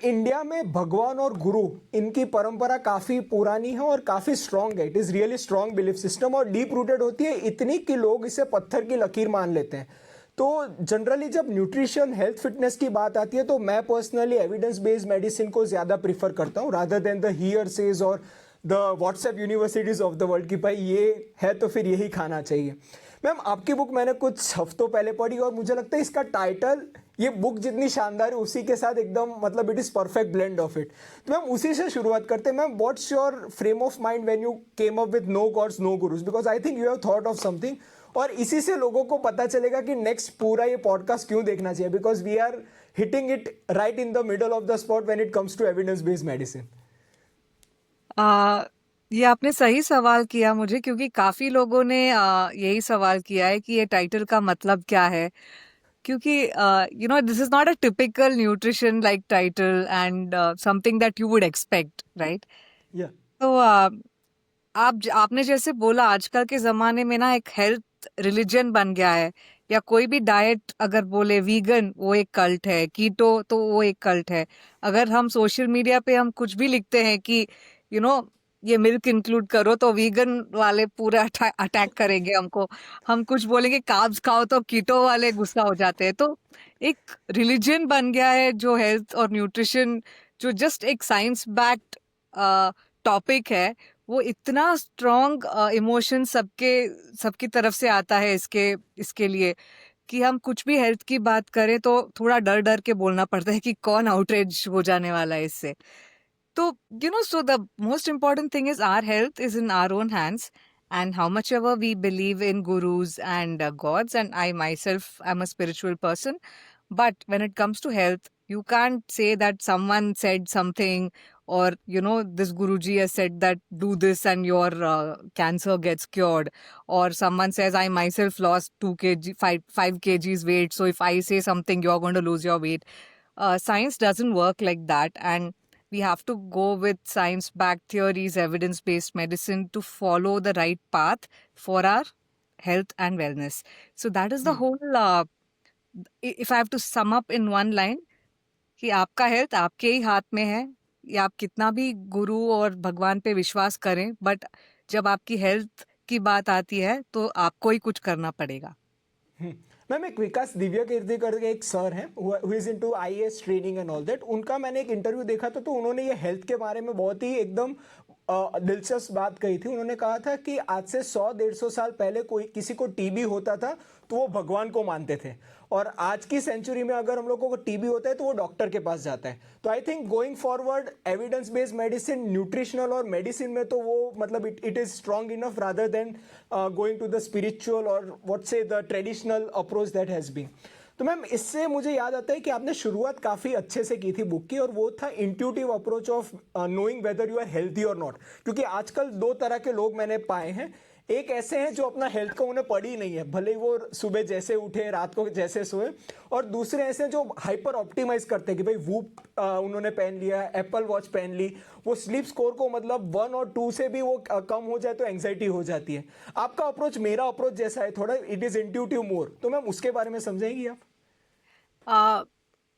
India में भगवान और गुरु इनकी परंपरा काफ़ी पुरानी है और काफ़ी स्ट्रांग है। It is really strong belief system और डीप रूटेड होती है इतनी कि लोग इसे पत्थर की लकीर मान लेते हैं। तो जनरली जब न्यूट्रिशन हेल्थ फिटनेस की बात आती है तो मैं पर्सनली एविडेंस बेस्ड मेडिसिन को ज़्यादा प्रीफर करता हूँ rather than the hearsays और the WhatsApp universities of the world की भाई ये है तो फिर यही खाना चाहिए। मैम आपकी बुक मैंने कुछ हफ्तों पहले पढ़ी और मुझे लगता है इसका टाइटल ये बुक जितनी शानदार है उसी के साथ एकदम मतलब it is perfect blend of it. तो मैम उसी से शुरुआत करते हैं। Ma'am what's your frame of mind when you came up with no gods no gurus, because I think you have thought of something और इसी से लोगों को पता चलेगा कि नेक्स्ट पूरा ये पॉडकास्ट क्यों देखना चाहिए, because we are hitting it right in the middle of the spot when it comes to evidence based medicine. आ, ये आपने सही सवाल किया मुझे, क्योंकि काफी लोगों ने यही सवाल किया है कि ये टाइटल का मतलब क्या है। क्योंकि this is not a typical nutrition like title and something that you would expect, right? या तो आपने जैसे बोला, आजकल के जमाने में ना एक हेल्थ रिलीजन बन गया है। या कोई भी डाइट अगर बोले, वीगन वो एक कल्ट है, कीटो तो वो एक कल्ट है। अगर हम सोशल मीडिया पे हम कुछ भी लिखते हैं कि यू नो ये मिल्क इंक्लूड करो, तो वीगन वाले पूरा अटैक करेंगे हमको। हम कुछ बोलेंगे कार्ब्स खाओ, तो कीटो वाले गुस्सा हो जाते हैं। तो एक रिलीजन बन गया है जो हेल्थ और न्यूट्रिशन, जो जस्ट एक साइंस बैक्ड टॉपिक है। वो इतना स्ट्रॉन्ग इमोशन सबके सबकी तरफ से आता है इसके इसके लिए, कि हम कुछ भी हेल्थ की बात करें तो थोड़ा डर डर के बोलना पड़ता है कि कौन आउटरेज हो जाने वाला है इससे। तो so the most important thing is our health is in our own hands, and how much ever we believe in gurus and gods, and I myself am a spiritual person, but when it comes to health, you can't say that someone said something, or this guruji has said that do this and your cancer gets cured, or someone says I myself lost 2 kg 5 kgs weight, so if I say something you're going to lose your weight. Science doesn't work like that, and we have to go with science backed theories, evidence based medicine to follow the right path for our health and wellness. So that is the whole, if I have to sum up in one line, कि आपका health आपके ही हाथ में है। या आप कितना भी गुरु और भगवान पे विश्वास करें, बट जब आपकी हेल्थ की बात आती है तो आपको ही कुछ करना पड़ेगा। मैम एक विकास दिव्या कीर्ति करके एक सर हैं who is into IAS training and all that, उनका मैंने एक इंटरव्यू देखा था तो उन्होंने ये हेल्थ के बारे में बहुत ही एकदम दिलचस्प बात कही थी। उन्होंने कहा था कि आज से 100-150 साल पहले कोई किसी को टीबी होता था तो वो भगवान को मानते थे, और आज की सेंचुरी में अगर हम लोगों को टीबी होता है तो वो डॉक्टर के पास जाता है। तो I think going forward evidence based medicine nutritional और मेडिसिन में तो वो मतलब it is strong enough rather than going to the spiritual और what say the traditional approach that has been. तो मैम इससे मुझे याद आता है कि आपने शुरुआत काफ़ी अच्छे से की थी बुक की, और वो था intuitive approach of knowing whether you are healthy और नॉट। क्योंकि आजकल दो तरह के लोग मैंने पाए हैं, एक ऐसे हैं जो अपना हेल्थ को उन्हें पड़ी नहीं है, भले ही वो सुबह जैसे उठे रात को जैसे सोए, और दूसरे ऐसे हैं जो हाइपर ऑप्टिमाइज करते हैं कि भाई वूप उन्होंने पहन लिया, एप्पल वॉच पहन ली, वो स्लीप स्कोर को मतलब 1 और 2 से भी वो कम हो जाए तो एंग्जाइटी हो जाती है। आपका अप्रोच मेरा अप्रोच जैसा है, थोड़ा इट इज इंट्यूटिव मोर, तो मैम उसके बारे में समझाएंगी आप?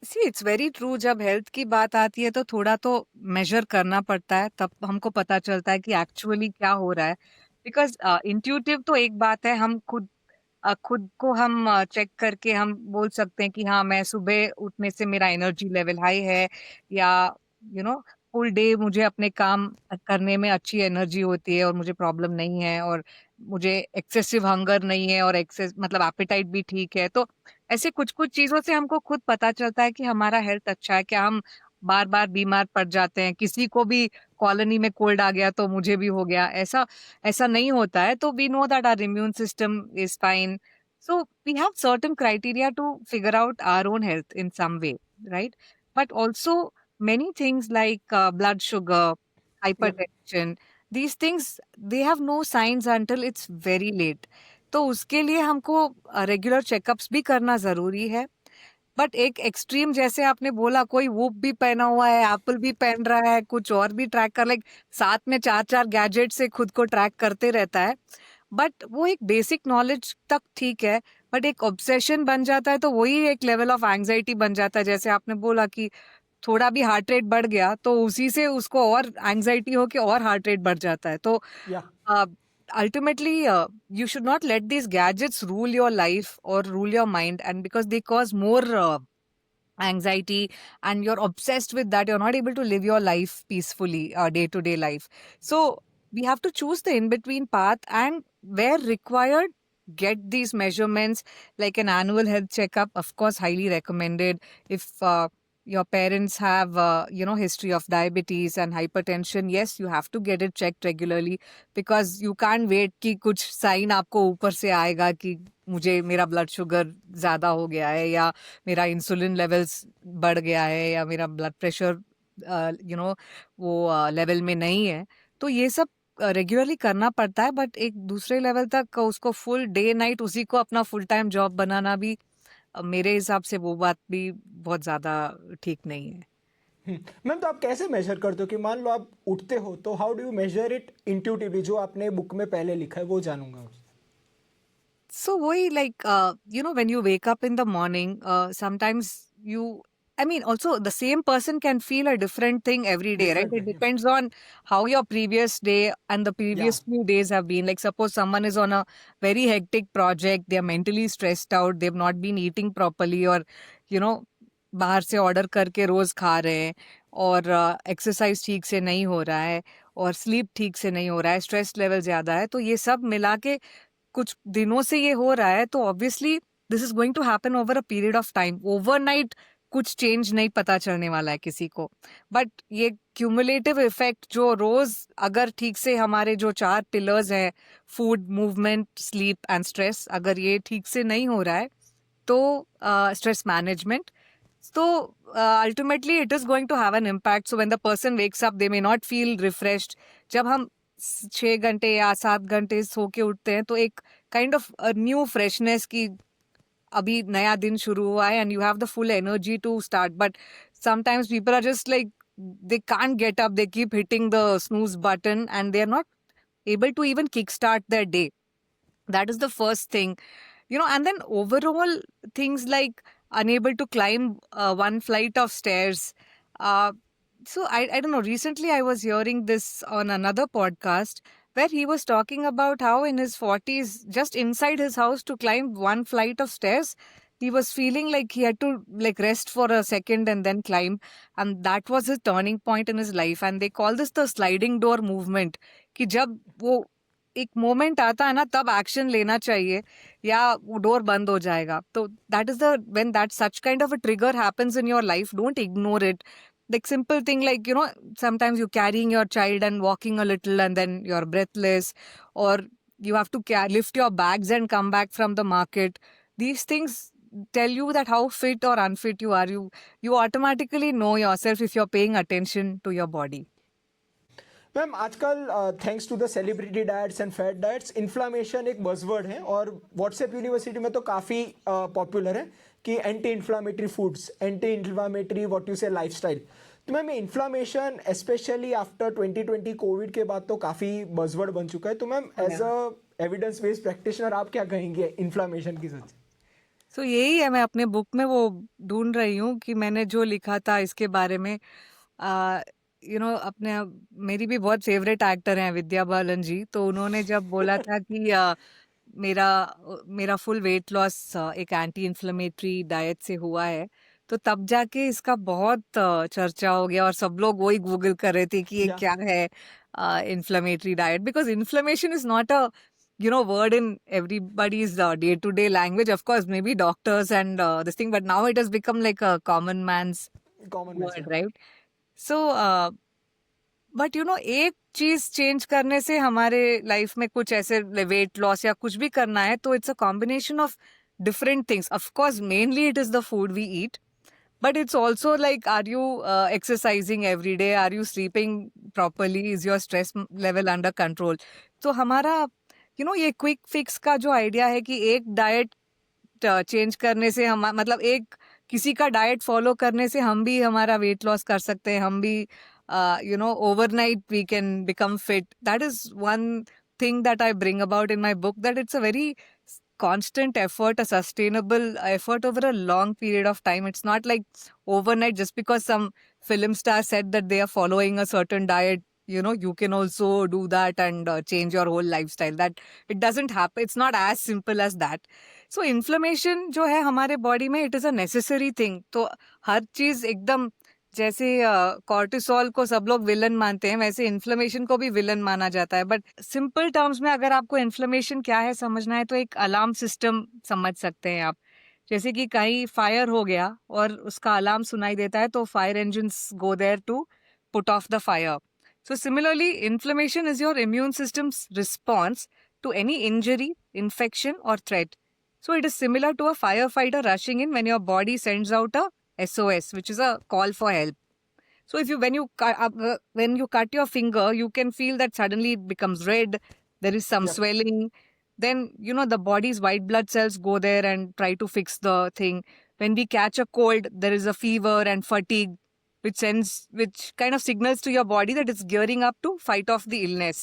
See it's very true. जब हेल्थ की बात आती है तो थोड़ा तो मेजर करना पड़ता है, तब हमको पता चलता है कि एक्चुअली क्या हो रहा है। बिकॉज इंट्यूटिव तो एक बात है, हम खुद को हम चेक करके हम बोल सकते हैं कि हाँ, मैं सुबह उठने से मेरा एनर्जी लेवल हाई है, या फुल डे मुझे अपने काम करने में अच्छी एनर्जी होती है और मुझे प्रॉब्लम नहीं है, और मुझे एक्सेसिव हंगर नहीं है, और एक्सेस मतलब एपेटाइट भी ठीक है। तो ऐसे कुछ कुछ चीजों से हमको खुद पता चलता है कि हमारा हेल्थ अच्छा है क्या। हम बार बार बीमार पड़ जाते हैं, किसी को भी कॉलोनी में कोल्ड आ गया तो मुझे भी हो गया, ऐसा ऐसा नहीं होता है। तो we know that our immune system is fine. So we have certain criteria to figure out our own health in some way, right? But also many things like blood sugar, Yeah. hypertension, these things, they have no signs until it's very late. तो उसके लिए हमको regular checkups भी करना जरूरी है। But एक extreme, जैसे आपने बोला, कोई वूप भी पहना हुआ है, एप्पल भी पहन रहा है, कुछ और भी ट्रैक कर, लाइक साथ में चार चार गैजेट से खुद को ट्रैक करते रहता है। बट वो एक बेसिक नॉलेज तक ठीक है, बट एक ऑब्सेशन बन जाता है तो वही एक लेवल ऑफ एंग्जाइटी बन जाता है। जैसे आपने बोला कि थोड़ा भी हार्ट रेट बढ़ गया तो उसी से उसको और एंजाइटी हो के और हार्ट रेट बढ़ जाता है. तो या ultimately you should not let these gadgets rule your life or rule your mind, and because they cause more anxiety and you're obsessed with that, you're not able to live your life peacefully, day to day life. So we have to choose the in between path, and where required, get these measurements like an annual health checkup, of course highly recommended. If your parents have history of diabetes and hypertension, yes, you have to get it checked regularly, because you can't wait कि कुछ sign आपको ऊपर से आएगा कि मुझे मेरा blood sugar ज्यादा हो गया है, या मेरा इंसुलिन लेवल्स बढ़ गया है, या मेरा ब्लड प्रेशर वो लेवल में नहीं है. तो ये सब रेगुलरली करना पड़ता है, बट एक दूसरे लेवल तक उसको फुल डे नाइट उसी को अपना फुल टाइम जॉब बनाना भी मेरे हिसाब से वो बात भी बहुत ज्यादा ठीक नहीं है. मैम, तो आप कैसे मेजर करते हो कि मान लो आप उठते हो, तो how do you measure it intuitively? जो आपने बुक में पहले लिखा है वो जानूंगा. So वही like when you wake up in the morning, sometimes I mean, also the same person can feel a different thing every day, right? Different It way, yeah. depends on how your previous day and the Yeah. previous few days have been. Like suppose someone is on a very hectic project, they are mentally stressed out, they've not been eating properly, or you know बाहर से order करके रोज खा रहे हैं, और exercise ठीक से नहीं हो रहा है, और स्लीप ठीक से नहीं हो रहा है, स्ट्रेस लेवल ज्यादा है, तो ये सब मिला के कुछ दिनों से ये हो रहा है, तो obviously this is going to happen over a period of time. Overnight कुछ चेंज नहीं पता चलने वाला है किसी को, बट ये क्यूमुलेटिव इफेक्ट जो रोज अगर ठीक से हमारे जो 4 पिलर्स हैं, food, movement, sleep and stress, अगर ये ठीक से नहीं हो रहा है, तो stress management, so ultimately it is going to have an impact. So when the person wakes up, they may not feel refreshed. जब हम 6 घंटे या 7 घंटे सो के उठते हैं, तो एक काइंड ऑफ न्यू फ्रेशनेस की अभी नया दिन शुरू हुआ है, and you have the full energy to start. But sometimes people are just like, they can't get up, they keep hitting the snooze button, and they're not able to even kickstart their day. That is the first thing. And then overall things like unable to climb one flight of stairs. uh, so I don't know, recently I was hearing this on another podcast, where he was talking about how in his 40s, just inside his house, to climb one flight of stairs, he was feeling like he had to like rest for a second and then climb, and that was his turning point in his life. And they call this the sliding door movement, कि जब वो एक moment आता है ना, तब action लेना चाहिए, या वो डोर बंद हो जाएगा. तो that is the when that such kind of a trigger happens in your life, don't ignore it. Like simple thing like sometimes you're carrying your child and walking a little and then you're breathless, or you have to lift your bags and come back from the market. These things tell you that how fit or unfit you are. You automatically know yourself if you're paying attention to your body. Ma'am, आजकल thanks to the celebrity diets and fad diets, inflammation एक buzzword है, और WhatsApp university में तो काफ़ी popular है कि anti inflammatory foods, anti inflammatory what you say lifestyle. तो ma'am, inflammation specially after 2020 COVID के बाद तो काफ़ी बजवर्ड बन चुका है. तो ma'am, as a evidence based practitioner आप क्या कहेंगे इन्फ्लामेशन की सच? So यही है, मैं अपने बुक में वो ढूंढ रही हूँ कि मैंने जो लिखा था इसके बारे में. अपने मेरी भी बहुत फेवरेट एक्टर हैं विद्या बालन जी, तो उन्होंने जब बोला था कि मेरा मेरा फुल वेट लॉस एक एंटी इन्फ्लेमेटरी डाइट से हुआ है, तो तब जाके इसका बहुत चर्चा हो गया, और सब लोग वही गूगल कर रहे थे कि ये Yeah. क्या है inflammatory diet, because inflammation is not a word in everybody's day-to-day language. Of course, maybe doctors and this thing, but now it has become like a common man's common word, right? So, but एक चीज change करने से हमारे life में कुछ ऐसे weight loss या कुछ भी करना है, तो it's a combination of different things. Of course mainly it is the food we eat, but it's also like, are you exercising every day, are you sleeping properly, is your stress level under control? तो हमारा ये quick fix का जो idea है कि एक diet change करने से हम, मतलब एक किसी का डाइट फॉलो करने से हम भी हमारा वेट लॉस कर सकते हैं, हम भी overnight we can become fit. That is one thing that I bring about in my book, that it's a very constant effort, a sustainable effort over a long period of time. It's not like overnight, just because some film star said that they are following a certain diet, you can also do that and change your whole lifestyle. That it doesn't happen. It's not as simple as that. So inflammation जो है हमारे body में, it is a necessary thing. तो हर चीज एकदम, जैसे cortisol को सब लोग विलन मानते हैं, वैसे इन्फ्लेमेशन को भी विलन माना जाता है. बट सिंपल टर्म्स में अगर आपको इन्फ्लेमेशन क्या है समझना है, तो एक अलार्म सिस्टम समझ सकते हैं आप. जैसे कि कहीं फायर हो गया और उसका अलार्म सुनाई देता है, तो fire engines go there to put off the fire. So similarly, inflammation is your immune system's response to any injury, infection, or threat. So it is similar to a firefighter rushing in when your body sends out a SOS, which is a call for help. So if you when you cut your finger, you can feel that suddenly it becomes red. There is some Yeah. swelling. Then the body's white blood cells go there and try to fix the thing. When we catch a cold, there is a fever and fatigue, which kind of signals to your body that it's gearing up to fight off the illness.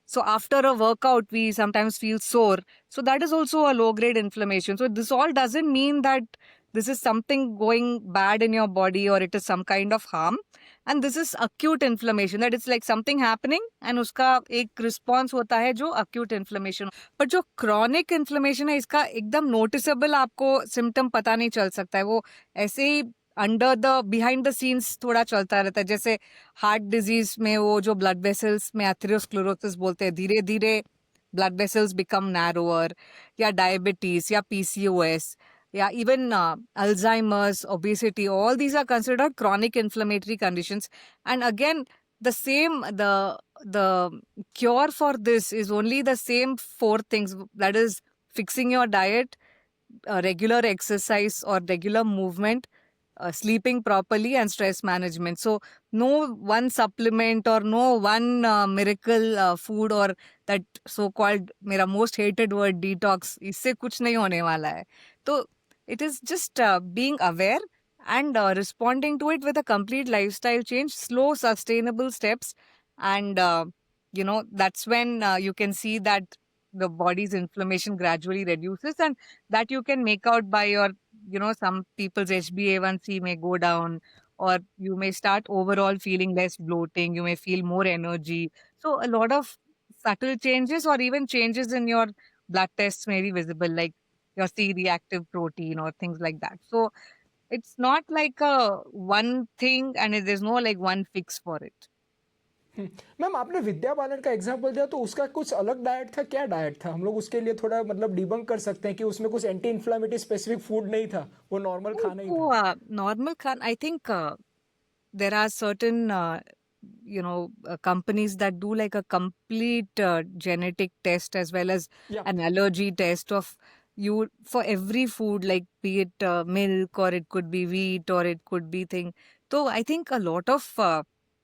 So after a workout, we sometimes feel sore. So that is also a low-grade inflammation. So this all doesn't mean that this is something going bad in your body or it is some kind of harm. And this is acute inflammation, that it's like something happening and uska एक response होता है जो acute inflammation. But जो chronic inflammation है, इसका एकदम noticeable आपको symptom पता नहीं चल सकता है. वो ऐसे ही बिहाइंड द सीन्स थोड़ा चलता रहता है. जैसे हार्ट डिजीज में वो जो ब्लड वेसल्स में एथेरोस्क्लेरोसिस बोलते हैं, धीरे धीरे ब्लड वेसल्स बिकम नैरोअर, या डायबिटीज, या PCOS, या even Alzheimer's, obesity, all these are considered chronic inflammatory conditions. And again, the cure for this is only the same four things, that is fixing your diet, regular exercise or regular movement, sleeping properly, and stress management. So no one supplement or no one miracle food or that so-called, मेरा most hated word, detox, इससे कुछ नहीं होने वाला है. तो it is just being aware and responding to it with a complete lifestyle change, slow, sustainable steps. And that's when you can see that the body's inflammation gradually reduces, and that you can make out by your, some people's HbA1c may go down, or you may start overall feeling less bloating, you may feel more energy. So a lot of subtle changes or even changes in your blood tests may be visible, like your C-reactive protein or things like that. So it's not like a one thing and there's no like one fix for it. Ma'am आपने विद्या बालन का example दिया, तो उसका कुछ अलग diet था, क्या diet था? हम लोग उसके लिए थोड़ा मतलब डिबंक कर सकते हैं कि उसमें कुछ एंटी इन्फ्लेमेटरी स्पेसिफिक फूड नहीं था, वो नॉर्मल खाना ही था. Normal खाना, I think there are certain companies that do like a complete genetic test as well as Yeah. an allergy test of you for every food, like be it milk, or it could be wheat, or it could be thing. So I think a lot of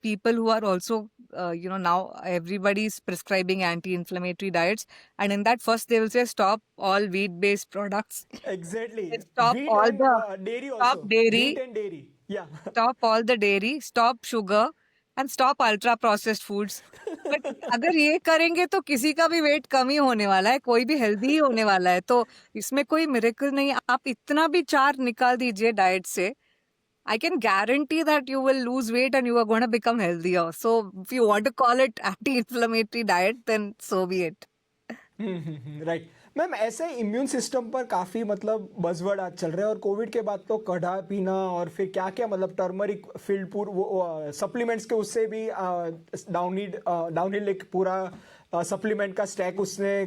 people who are also now everybody's prescribing anti-inflammatory diets, and in that first they will say stop all wheat-based products. Exactly. Stop Wheat all and the dairy stop also. dairy. Wheat and dairy. Yeah. Stop all the dairy, stop sugar, and stop ultra processed foods. But अगर ये करेंगे तो किसी का भी wait कम ही होने वाला है, कोई भी हेल्दी ही होने वाला है. तो इसमें कोई मिरेकल नहीं. आप इतना भी चार निकाल दीजिए डाइट से, I can guarantee that you will lose weight and you are going to become healthier. So if you want to call it anti-inflammatory diet, then so be it. Right. Ma'am ऐसे immune system पर काफ़ी मतलब buzzword आज चल रहे हैं, और Covid के बाद तो काढ़ा पीना और फिर क्या क्या मतलब टर्मरिक फील्ड पूर वो सप्लीमेंट्स के उससे भी डाउनहिल एक पूरा सप्लीमेंट का स्टैक उसने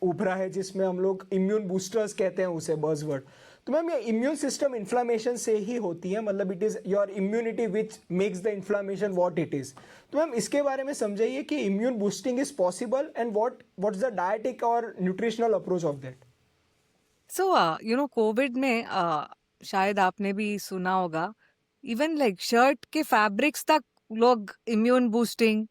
उभरा है, जिसमें हम लोग इम्यून बूस्टर्स कहते हैं उसे, बजवर्ड. तो मैम ये इम्यून सिस्टम इन्फ्लामेशन से ही होती है, मतलब it is your immunity which makes the inflammation what it is. तो मैम इसके बारे में समझाइए कि immune boosting is possible and what's the dietetic और nutritional approach of that. So Covid में शायद आपने भी सुना होगा, इवन लाइक शर्ट के फैब्रिक्स तक लोग इम्यून बूस्टिंग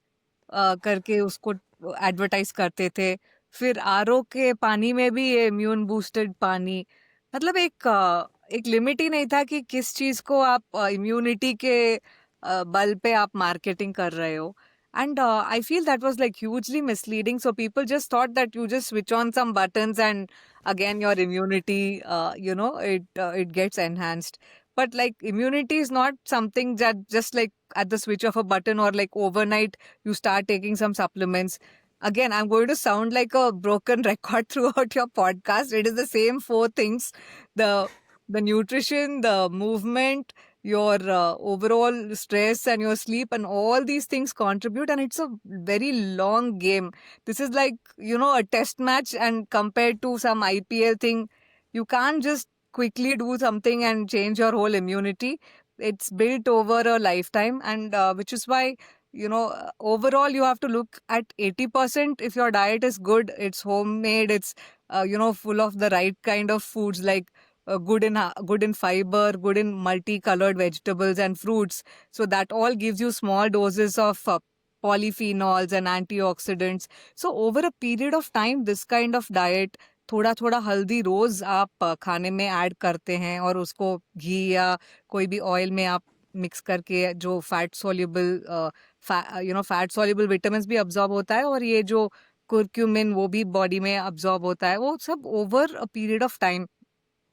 करके उसको एडवर्टाइज करते थे. फिर RO के पानी में भी ये इम्यून बूस्टेड पानी, मतलब एक लिमिट ही नहीं था कि किस चीज को आप इम्यूनिटी के बल पे आप मार्केटिंग कर रहे हो. And I feel that was like hugely misleading. So people just thought that you just switch on some buttons and again your immunity, it gets enhanced. but like immunity is not something that just like at the switch of a button or like overnight you start taking some supplements. Again, I'm going to sound like a broken record throughout your podcast. It is the same four things: the nutrition, the movement, your overall stress, and your sleep, and all these things contribute. And it's a very long game. This is like, a test match, and compared to some IPL thing, you can't just quickly do something and change your whole immunity. It's built over a lifetime, and which is why, overall you have to look at 80%. If your diet is good, it's homemade, it's full of the right kind of foods, like good in fiber, good in multicolored vegetables and fruits. So that all gives you small doses of polyphenols and antioxidants. So over a period of time, this kind of diet, थोड़ा थोड़ा हल्दी रोज आप खाने में add करते हैं और उसको घी या कोई भी ऑयल में आप मिक्स करके, जो fat soluble fat soluble vitamin भी अब्जॉर्ब होता है, और ये जो कुर्क्यूमिन वो भी बॉडी में अब्जॉर्ब होता है, वो सब over a period of time.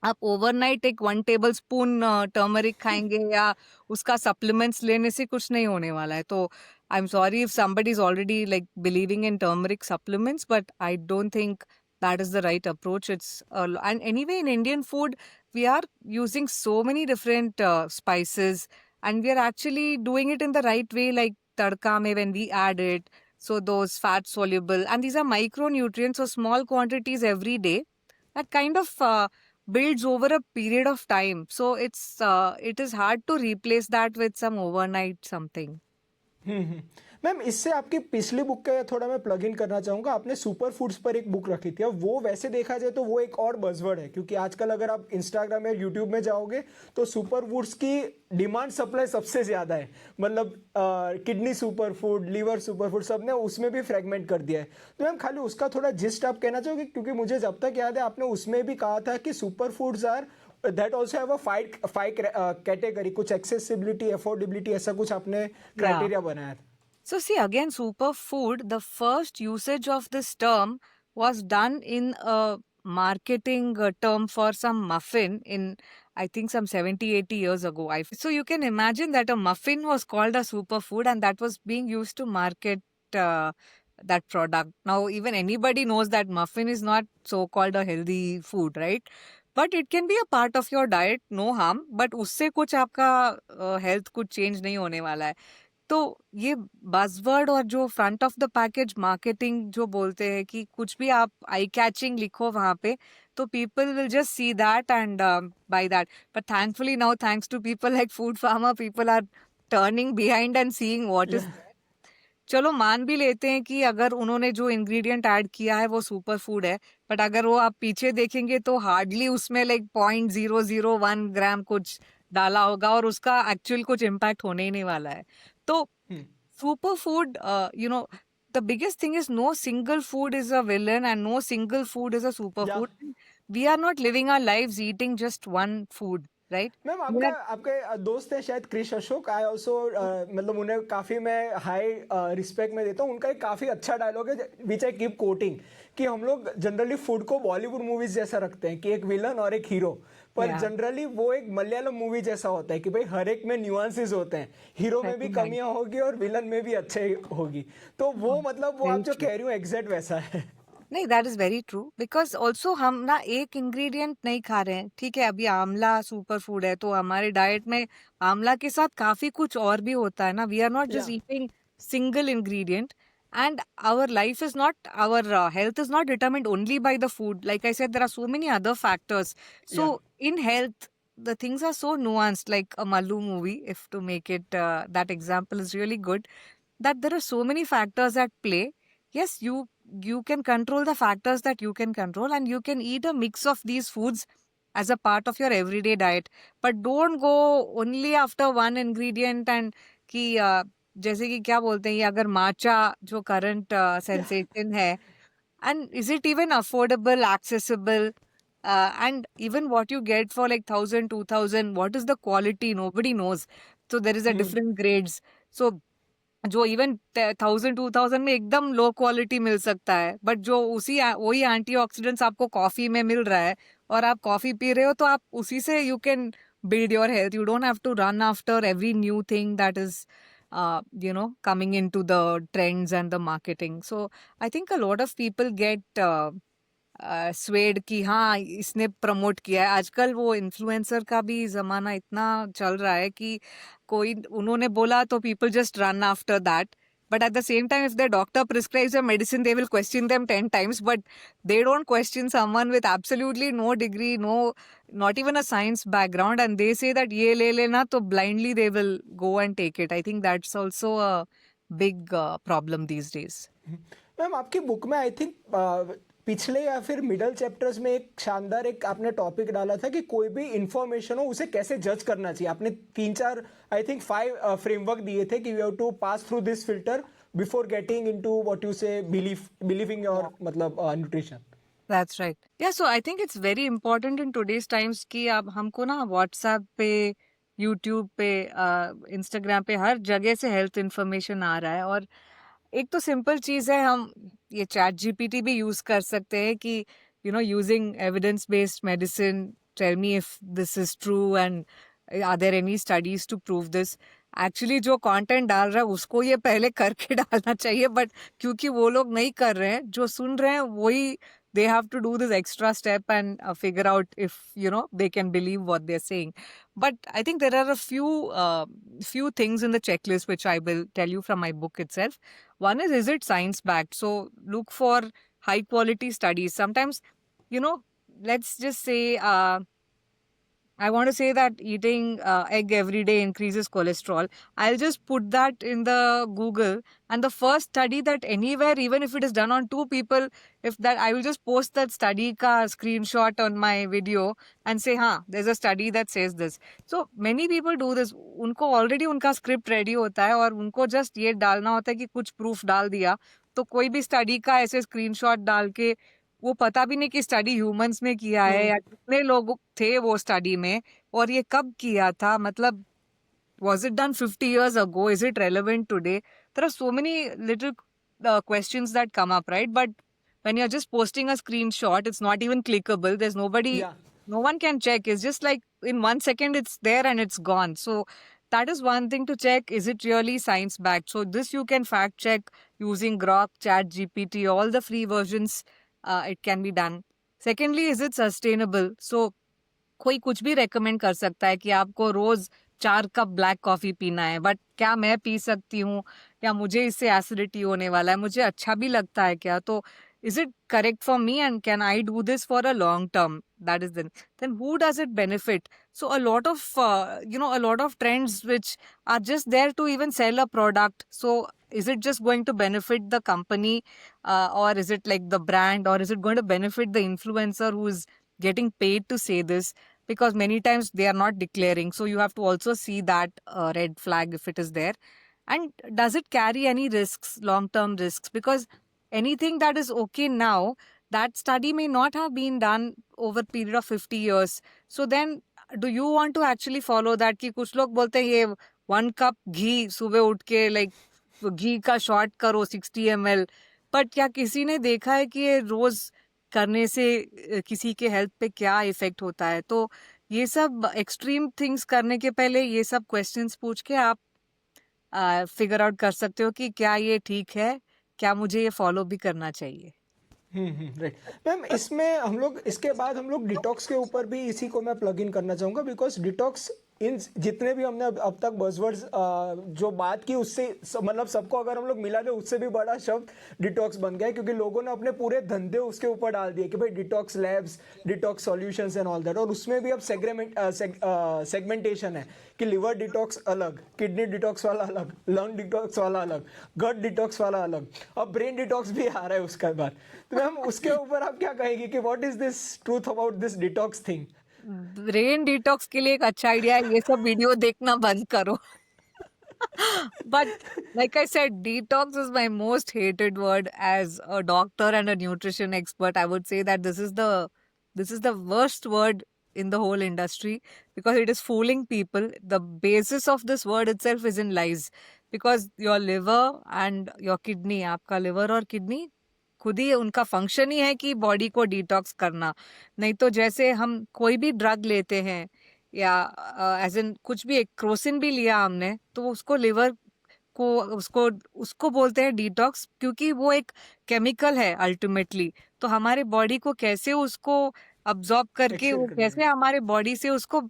आप ओवरनाइट एक 1 टेबल स्पून टर्मरिक खाएंगे या उसका सप्लीमेंट्स लेने से कुछ नहीं होने वाला है। तो I am sorry if somebody is already like believing in turmeric supplements, but I don't think that is the right approach. And anyway, in Indian food, we are using so many different spices, and we are actually doing it in the right way, like tadka mein when we add it. So those fat soluble, and these are micronutrients, so small quantities every day that kind of builds over a period of time. So it is hard to replace that with some overnight something. Ma'am, इससे आपकी पिछली book का थोड़ा मैं plug in करना चाहूँगा। आपने super foods पर एक बुक रखी थी, अब वो वैसे देखा जाए तो वो एक और बज़वर्ड है, क्योंकि आजकल अगर आप इंस्टाग्राम या यूट्यूब में जाओगे तो सुपर फूड्स की डिमांड सप्लाई सबसे ज़्यादा है। मतलब kidney super food, liver super food, सब ने उसमें भी फ्रेगमेंट कर दिया है। तो मैम खाली उसका थोड़ा जिस्ट आप कहना चाहोगे, क्योंकि मुझे जब तक याद है आपने उसमें भी कहा था कि super foods are that also have a five category, कुछ एक्सेसिबिलिटी, अफोर्डेबिलिटी, ऐसा कुछ आपने क्राइटेरिया बनाया था। So see, again, superfood, the first usage of this term was done in a marketing term for some muffin in, I think, some 70, 80 years ago. So you can imagine that a muffin was called a superfood, and that was being used to market that product. Now, even anybody knows that muffin is not so-called a healthy food, right? But it can be a part of your diet, no harm. But उससे कुछ आपका health कुछ change नहीं होने वाला है। तो ये बज़वर्ड और जो front of the package marketing जो बोलते हैं कि कुछ भी आप आई कैचिंग लिखो वहां पे, तो people will just see that and by that. But thankfully now, thanks to people like food pharma, people are turning behind and seeing what is. चलो मान भी लेते हैं कि अगर उन्होंने जो इंग्रेडिएंट ऐड किया है वो सुपर फूड है, बट अगर वो आप पीछे देखेंगे तो हार्डली उसमें लाइक 0.001 ग्राम कुछ डाला होगा, और उसका एक्चुअल कुछ इम्पैक्ट होने ही नहीं वाला है। तो superfood, the biggest thing is no single food is a villain and no single food is a superfood. We are not living our lives eating just one food, right? Ma'am, आपके दोस्त हैं शायद Krrish Ashok, I also मतलब उन्हें काफ़ी मैं high respect में देता हूँ। उनका एक काफ़ी अच्छा डायलॉग है विच आई कीप कोटिंग, कि हम लोग जनरली फूड को बॉलीवुड मूवीज जैसा रखते हैं कि एक विलन और एक हीरो, पर जनरली वो एक मलयालम मूवी जैसा होता है कि भाई हर एक में न्यूआंसेस होते हैं, हीरो में भी कमियां होगी और विलन में भी अच्छे होगी। तो वो मतलब वो आप जो कह रही हो एग्जैक्ट वैसा है। नहीं, that is very true, because also हम ना एक इंग्रेडिएंट नहीं खा रहे हैं। ठीक है, अभी आंवला सुपर फूड है तो हमारे डाइट में आंवला के साथ काफी कुछ और भी होता है ना। We are not just eating single ingredient, and our life is not, our health is not determined only by the food. Like I said, there are so many other factors. So in health, the things are so nuanced, like a Mallu movie, if to make it that example is really good, that there are so many factors at play. Yes, you can control the factors that you can control, and you can eat a mix of these foods as a part of your everyday diet. But don't go only after one ingredient and कि जैसे कि क्या बोलते हैं, ये अगर माचा जो current sensation है, and is it even affordable, accessible, and even what you get for like 1,000, 2,000, what is the quality? Nobody knows. So there is a different grades. So जो इवन 1,000-2,000 में एकदम लो क्वालिटी मिल सकता है, but जो वही antioxidants आपको coffee में मिल रहा है और आप कॉफी पी रहे हो, तो आप उसी से you can build your health. You don't have to run after every new thing that is coming into the trends and the marketing. So I think a lot of people get swayed कि हाँ इसने promote किया है. आजकल वो influencer का भी जमाना इतना चल रहा है कि कोई उन्होंने बोला तो people just run after that. But at the same time, if their doctor prescribes a medicine, they will question them 10 times. But they don't question someone with absolutely no degree, not even a science background. And they say that ye le lena, so blindly they will go and take it. I think that's also a big problem these days. Ma'am आपकी book में I think पिछले या फिर middle chapters में एक शानदार एक आपने टॉपिक डाला था कि कोई भी इंफॉर्मेशन हो उसे कैसे जज करना चाहिए. आपने 3-4 आई थिंक 5 फ्रेमवर्क दिए थे कि you have to pass through this filter before getting into what you say believing your मतलब nutrition. That's right. Yeah, so I think it's very important in today's times कि अब हमको ना WhatsApp पे, YouTube पे, Instagram पे हर जगह से हेल्थ इन्फॉर्मेशन आ रहा है. और एक तो सिंपल चीज़ है, हम ये चैट जीपीटी भी यूज़ कर सकते हैं कि using evidence based medicine, tell me if this is true and are there any studies to prove this. Actually जो कंटेंट डाल रहा है उसको ये पहले करके डालना चाहिए, बट क्योंकि वो लोग नहीं कर रहे हैं, जो सुन रहे हैं वही they have to do this extra step and figure out if they can believe what they're saying. But I think there are a few things in the checklist which I will tell you from my book itself. One is it science backed? So look for high quality studies. Sometimes let's just say I want to say that eating egg every day increases cholesterol. I'll just put that in the Google, and the first study that anywhere, even if it is done on 2 people, if that I will just post that study ka screenshot on my video and say, हाँ, there's a study that says this. So many people do this. उनको already उनका script ready होता है और उनको just ये डालना होता है कि कुछ proof डाल दिया, तो कोई भी study का ऐसे screenshot डाल के वो पता भी नहीं कि स्टडी ह्यूमंस में किया है या कितने लोग थे वो स्टडी में और ये कब किया था. मतलब was it done 50 years ago? Is it relevant today? There are so many little questions that come up, right? But when you're just posting a screenshot, it's not even clickable. There's nobody, Yeah. no one can check. It's just like in 1 second it's there and it's gone. So that is one thing to check. Is it really science backed? So this you can fact check using Grok, Chat GPT, all the free versions. It can be done. Secondly, is it sustainable? So कोई कुछ भी recommend कर सकता है कि आपको रोज 4 cup black coffee पीना है, बट क्या मैं पी सकती हूँ या मुझे इससे एसिडिटी होने वाला है, मुझे अच्छा भी लगता है क्या, तो is it correct for me and can I do this for a long term? That is then who does it benefit? So a lot of a lot of trends which are just there to even sell a product. So is it just going to benefit the company or is it like the brand, or is it going to benefit the influencer who is getting paid to say this? Because many times they are not declaring, so you have to also see that red flag if it is there. And does it carry any risks, long term risks? Because anything that is okay now, that study may not have been done over a period of 50 years. So then do you want to actually follow that? कि कुछ लोग बोलते हैं ये 1 cup घी सुबह उठ के like घी का शॉट करो 60 ml, बट क्या किसी ने देखा है कि ये रोज करने से किसी के हेल्थ पे क्या इफेक्ट होता है? तो ये सब एक्सट्रीम थिंग्स करने के पहले ये सब क्वेश्चंस पूछ के आप फिगर आउट कर सकते हो कि क्या ये ठीक है, क्या मुझे ये फॉलो भी करना चाहिए. Right ma'am. इसमें हम लोग इसके बाद हम लोग डिटॉक्स के ऊपर भी इसी को मैं प्लग इन करना चाहूँगा, बिकॉज डिटॉक्स इन जितने भी हमने अब तक बज़वर्ड्स जो बात की उससे मतलब सबको अगर हम लोग मिला दे उससे भी बड़ा शब्द डिटॉक्स बन गया है, क्योंकि लोगों ने अपने पूरे धंधे उसके ऊपर डाल दिए कि भाई detox labs, detox solutions and all that. और उसमें भी अब सेगमेंटेशन है कि लिवर डिटॉक्स अलग, किडनी डिटॉक्स वाला अलग, लंग डिटॉक्स वाला अलग, गट डिटॉक्स वाला अलग, अब ब्रेन डिटॉक्स भी आ रहा है उसके बाद. तो मैम उसके ऊपर आप क्या कहेंगे कि what is this truth about this detox thing? Brain detox के लिए एक अच्छा आइडिया है, ये सब वीडियो देखना बंद करो. But like I said, detox is my most hated word as a doctor and a nutrition expert. I would say that this is the worst word in the whole industry because it is fooling people. The basis of this word itself is in lies, because your liver and your kidney, आपका liver और kidney खुद ही उनका function ही है कि body को detox करना. नहीं तो जैसे हम कोई भी ड्रग लेते हैं या एज इन कुछ भी एक क्रोसिन भी लिया हमने तो उसको लिवर को उसको उसको बोलते हैं डिटॉक्स, क्योंकि वो एक केमिकल है अल्टीमेटली। तो हमारे बॉडी को कैसे उसको अब्जॉर्ब करके एक्सेल वो करना है। कैसे हमारे बॉडी से उसको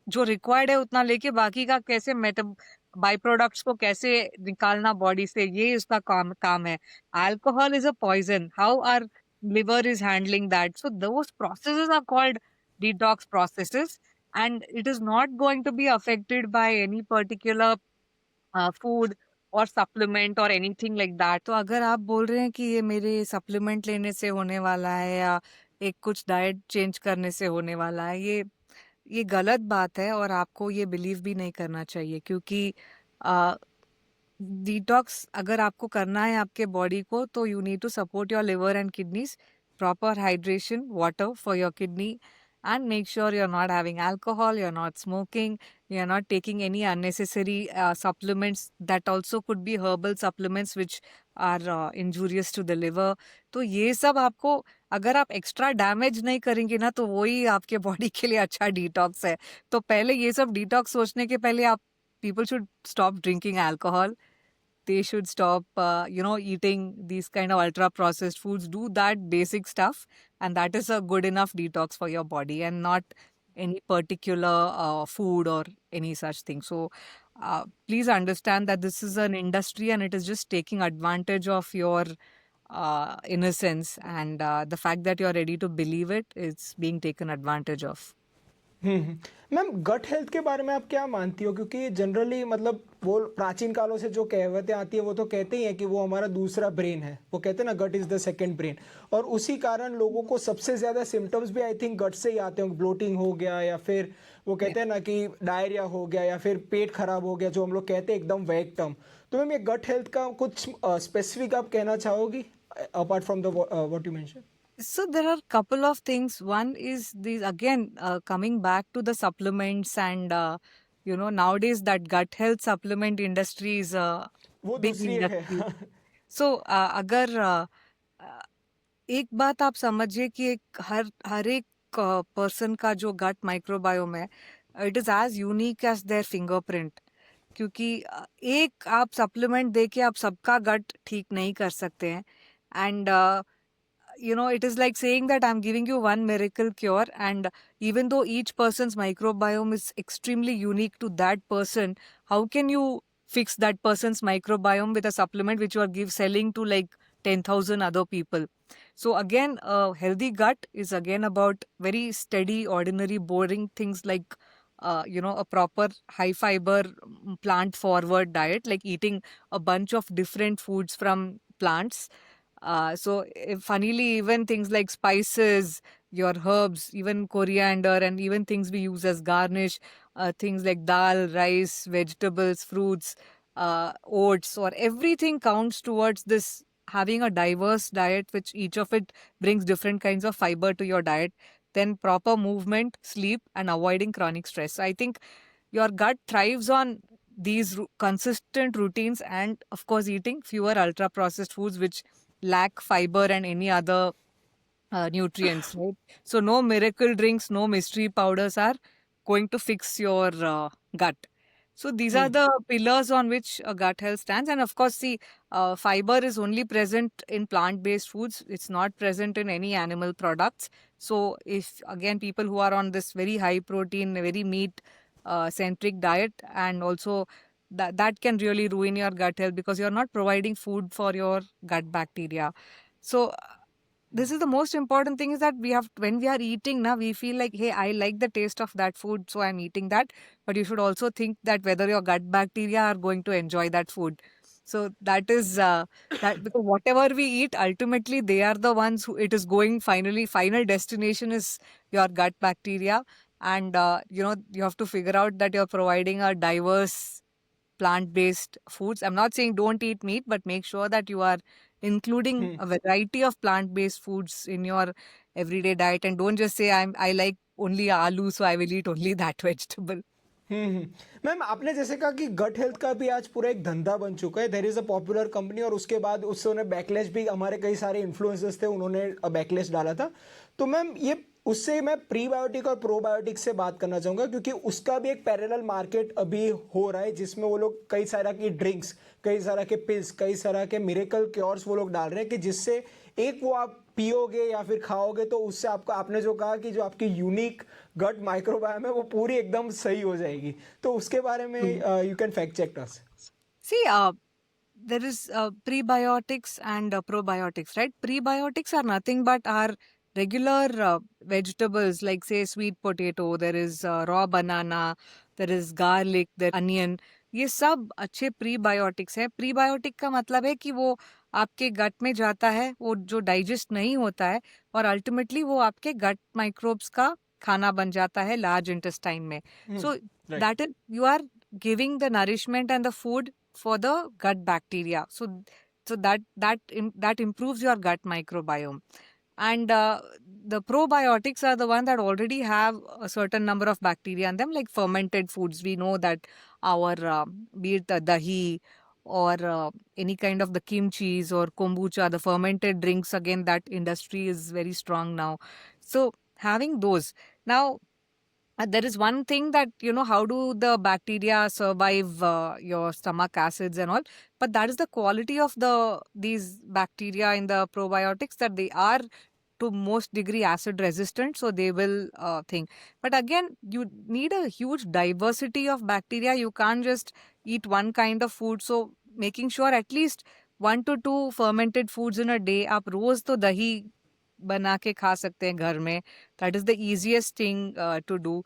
जो रिक्वायर्ड है उतना लेके बाकी का कैसे मेटब बाई प्रोडक्ट्स को कैसे निकालना बॉडी से, ये उसका काम है। Alcohol is a poison, how are liver is handling that. So those processes are called detox processes, and it is not going to be affected by any particular food और supplement और anything like that. तो अगर आप बोल रहे हैं कि ये मेरे सप्लीमेंट लेने से होने वाला है या एक कुछ डाइट चेंज करने से होने वाला है, ये गलत बात है और आपको ये बिलीव भी नहीं करना चाहिए, क्योंकि डिटॉक्स अगर आपको करना है आपके बॉडी को तो you need to support your liver and kidneys, proper hydration water for your kidney, and make sure you're not having alcohol, you're not smoking, you're not taking any unnecessary supplements that also could be herbal supplements which are injurious to the liver. तो ये सब आपको अगर आप extra damage नहीं करेंगे ना तो वही आपके बॉडी के लिए अच्छा डिटॉक्स है। तो पहले ये सब डिटॉक्स सोचने के पहले आप people should stop drinking alcohol. They should stop eating these kind of ultra processed foods. Do that basic stuff, and that is a good enough detox for your body, and not any particular food or any such thing. So please understand that this is an industry and it is just taking advantage of your innocence, and the fact that you're ready to believe it is being taken advantage of. Ma'am gut health के बारे में आप क्या मानती हो, क्योंकि generally मतलब वो प्राचीन कालों से जो कहावतें आती है वो तो कहते ही हैं कि वो हमारा दूसरा ब्रेन है, वो कहते हैं ना गट इज द सेकंड ब्रेन, और उसी कारण लोगों को सबसे ज्यादा सिम्टम्स भी आई थिंक गट से ही आते होंगे। ब्लोटिंग हो गया या फिर वो कहते हैं ना कि डायरिया हो गया या फिर पेट खराब हो गया, जो हम लोग कहते हैं एकदम वैग टर्म। तो मैम ये गट हेल्थ का कुछ स्पेसिफिक आप कहना चाहोगी apart from the what you mention? So there are couple of things. One is these again coming back to the supplements, and nowadays that gut health supplement industry is a वो big दूसरी एक industry. है। So अगर एक बात आप समझिए कि एक हर एक पर्सन का जो गट माइक्रोबायोम है, it is as unique as their fingerprint. क्योंकि एक आप सप्लीमेंट दे के आप सबका गट ठीक नहीं कर सकते हैं। And it is like saying that I'm giving you one miracle cure, and even though each person's microbiome is extremely unique to that person, how can you fix that person's microbiome with a supplement which you are selling to like 10,000 other people? So again, a healthy gut is again about very steady, ordinary, boring things like a proper high fiber, plant forward diet, like eating a bunch of different foods from plants. Funnily, even things like spices, your herbs, even coriander, and even things we use as garnish, things like dal, rice, vegetables, fruits, oats, or everything counts towards this having a diverse diet, which each of it brings different kinds of fiber to your diet. Then proper movement, sleep, and avoiding chronic stress. So I think your gut thrives on these consistent routines, and of course eating fewer ultra processed foods which lack fiber and any other nutrients, right? So no miracle drinks, no mystery powders are going to fix your gut. So these are the pillars on which gut health stands. And of course, see, fiber is only present in plant-based foods. It's not present in any animal products. So if again people who are on this very high protein, very meat centric diet, and also that can really ruin your gut health because you're not providing food for your gut bacteria. So this is the most important thing, is that we have, when we are eating now, we feel like, hey, I like the taste of that food, so I'm eating that. But you should also think that whether your gut bacteria are going to enjoy that food. So that is that, because whatever we eat, ultimately they are the ones who it is going, finally final destination is your gut bacteria. And you have to figure out that you're providing a diverse plant-based foods. I'm not saying don't eat meat, but make sure that you are including a variety of plant-based foods in your everyday diet, and don't just say I like only aloo, so I will eat only that vegetable. Ma'am आपने जैसे कहा कि gut health का भी आज पूरा एक धंधा बन चुका है, there is a popular company, और उसके बाद उससे उन्हें बैकलैश भी, हमारे कई सारे इन्फ्लुएंसर्स थे उन्होंने बैकलैश डाला था। तो मैम ये उससे मैं प्रीबायोटिक और प्रोबायोटिक से बात करना चाहूँगा, क्योंकि उसका भी एक पैरेलल मार्केट अभी हो रहा है, जिसमें वो लोग कई सारा की ड्रिंक्स, कई सारा के पिल्स, कई सारा के मिरेकल क्योर्स वो लोग डाल रहे हैं, कि जिससे एक वो आप पियोगे या फिर खाओगे तो उससे आपका, आपने जो कहा कि जो आपकी यूनिक गट माइक्रोबायोम है वो पूरी एकदम सही हो जाएगी। तो उसके बारे में you can fact check us. See, there is prebiotics and probiotics, right? Prebiotics are nothing but our regular vegetables, like say sweet potato, there is raw banana, there is garlic, there onion. ये सब अच्छे prebiotics है। Prebiotic का मतलब है कि वो आपके गट में जाता है, वो जो डाइजेस्ट नहीं होता है, और अल्टीमेटली वो आपके गट माइक्रोब्स का खाना बन जाता है लार्ज इंटेस्टाइन में। So right. That is, you are giving the nourishment and the food for the gut bacteria, so that improves your gut microbiome. And the probiotics are the one that already have a certain number of bacteria in them, like fermented foods. We know that our be it dahi or any kind of the kimchis or kombucha, the fermented drinks, again that industry is very strong now. So having those now, there is one thing that, how do the bacteria survive your stomach acids and all, but that is the quality of these bacteria in the probiotics, that they are to most degree acid resistant, so they will think. But again, you need a huge diversity of bacteria. You can't just eat one kind of food. So making sure at least 1 to 2 fermented foods in a day. आप रोज तो दही बना के खा सकते हैं घर में. That is the easiest thing to do.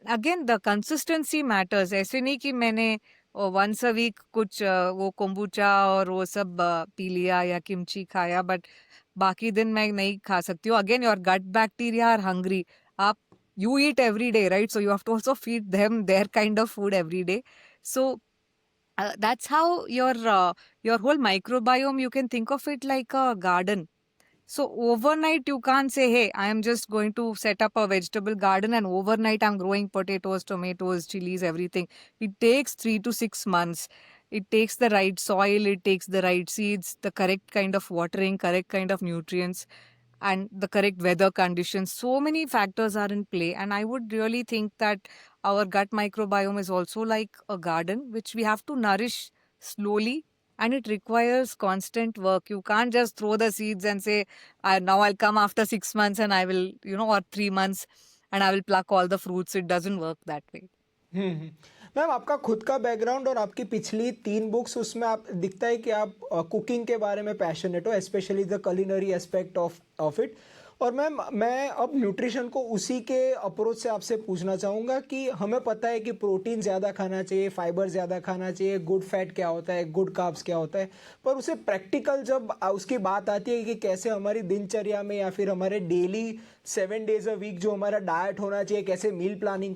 Again, the consistency matters. ऐसे नहीं कि मैंने once a week कुछ वो कोम्बुचा और वो सब पी लिया या किमची खाया, बट बाकी दिन मैं नहीं खा सकती हूँ. Again, your gut bacteria are hungry. आप you eat every day, right? So you have to also feed them their kind of food every day. So that's how your whole microbiome, you can think of it like a garden. So overnight you can't say, hey, I am just going to set up a vegetable garden and overnight I'm growing potatoes, tomatoes, chilies, everything. It takes 3 to 6 months. It takes the right soil, it takes the right seeds, the correct kind of watering, correct kind of nutrients, and the correct weather conditions. So many factors are in play. And I would really think that our gut microbiome is also like a garden, which we have to nourish slowly, and it requires constant work. You can't just throw the seeds and say, now I'll come after 6 months and I will, or 3 months, and I will pluck all the fruits. It doesn't work that way. Ma'am, आपका खुद का background और आपकी पिछली 3 books, उसमें आप दिखता है कि आप कुकिंग के बारे में पैशनेट हो, specially the culinary aspect of it. और मैम, मैं अब न्यूट्रिशन को उसी के अप्रोच से आपसे पूछना चाहूँगा कि हमें पता है कि प्रोटीन ज़्यादा खाना चाहिए, फाइबर ज़्यादा खाना चाहिए, गुड फैट क्या होता है, गुड कार्ब्स क्या होता है, पर उसे प्रैक्टिकल जब उसकी बात आती है कि कैसे हमारी दिनचर्या में या फिर हमारे डेली 7 days a week जो हमारा डाइट होना चाहिए, कैसे मील प्लानिंग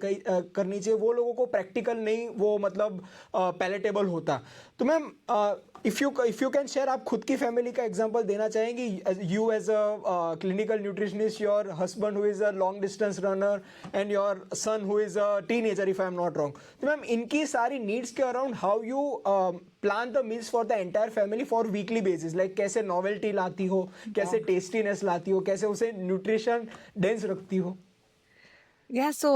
करनी चाहिए, वो लोगों को प्रैक्टिकल नहीं, वो मतलब पैलेटेबल होता। तो ma'am, if you can share, आप खुद की फैमिली का एग्जांपल देना चाहेंगी, you as a clinical nutritionist, your husband who is a long distance runner and your son who is a teenager, if I am not wrong. तो ma'am, इनकी सारी needs के around how you plan the meals for the entire family for weekly basis, like कैसे novelty लाती हो, कैसे टेस्टीनेस लाती हो, कैसे उसे न्यूट्रिशन डेंस रखती हो? Yeah, so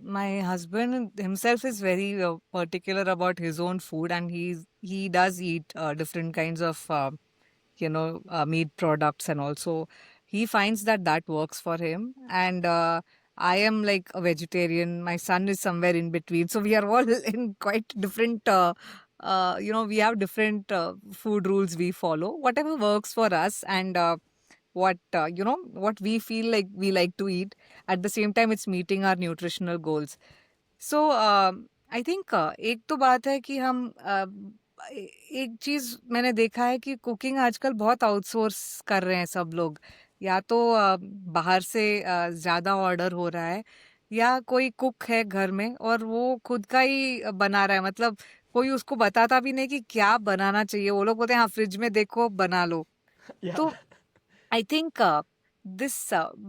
my husband himself is very particular about his own food, and he does eat different kinds of meat products, and also he finds that works for him. And I am like a vegetarian. My son is somewhere in between, so we are all in quite different. We have different food rules we follow. Whatever works for us, and what we feel like we like to eat. At the same time, it's meeting our nutritional goals. So I think एक तो बात है कि हम एक चीज मैंने देखा है कि कुकिंग आजकल बहुत आउटसोर्स कर रहे हैं सब लोग। या तो बाहर से ज्यादा ऑर्डर हो रहा है, या कोई कुक है घर में और वो खुद का ही बना रहा है। मतलब कोई उसको बताता भी नहीं कि क्या बनाना चाहिए, वो लोग बोलते हैं हाँ फ्रिज में देखो बना लो। या तो I think this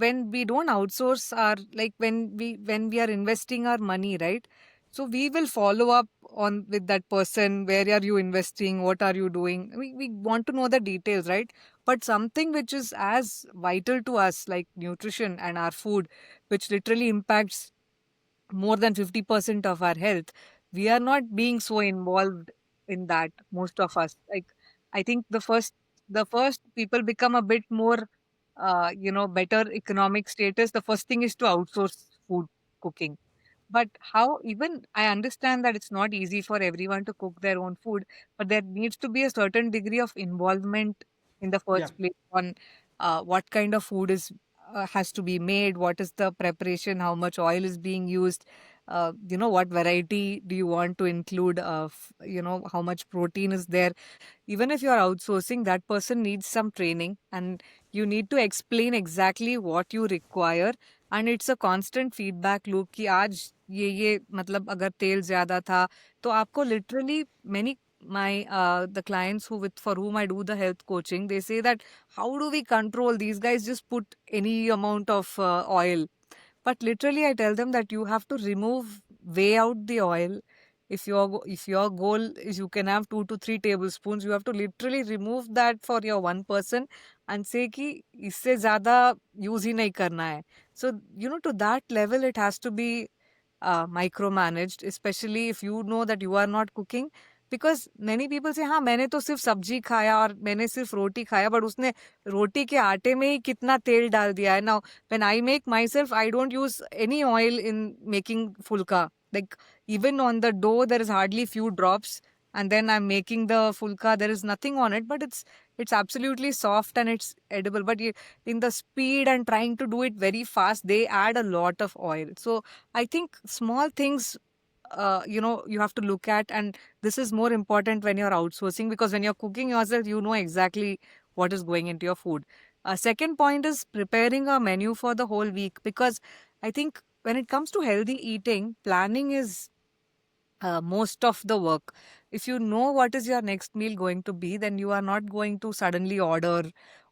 when we don't outsource our, like when we are investing our money, right? So we will follow up on with that person. Where are you investing? What are you doing? We want to know the details, right? But something which is as vital to us, like nutrition and our food, which literally impacts more than 50% of our health, we are not being so involved in that, most of us. Like, I think the first people become a bit more better economic status, the first thing is to outsource food cooking. But how, even I understand that it's not easy for everyone to cook their own food, but there needs to be a certain degree of involvement in the Yeah. first place on what kind of food is has to be made, what is the preparation, how much oil is being used, what variety do you want to include, how much protein is there. Even if you're outsourcing, that person needs some training, and you need to explain exactly what you require. And it's a constant feedback loop कि आज ये मतलब अगर तेल ज्यादा था, तो आपको literally many my the clients who with for whom I do the health coaching, they say that how do we control these guys just put any amount of oil. But literally, I tell them that you have to remove, weigh out the oil. If your goal is you can have 2 to 3 tablespoons, you have to literally remove that for your one person and say कि इससे ज़्यादा use ही नहीं करना है. So to that level it has to be micromanaged, especially if you know that you are not cooking. Because many people say हाँ मैंने तो सिर्फ सब्जी खाया और मैंने सिर्फ रोटी खाया, but उसने रोटी के आटे में ही कितना तेल डाल दिया है. Now when I make myself, I don't use any oil in making fulka. Like, even on the dough, there is hardly few drops, and then I'm making the fulka. There is nothing on it, but it's absolutely soft and it's edible. But in the speed and trying to do it very fast, they add a lot of oil. So I think small things. You have to look at, and this is more important when you're outsourcing, because when you're cooking yourself, you know exactly what is going into your food. Second point is preparing a menu for the whole week, because I think when it comes to healthy eating, planning is most of the work. If you know what is your next meal going to be, then you are not going to suddenly order,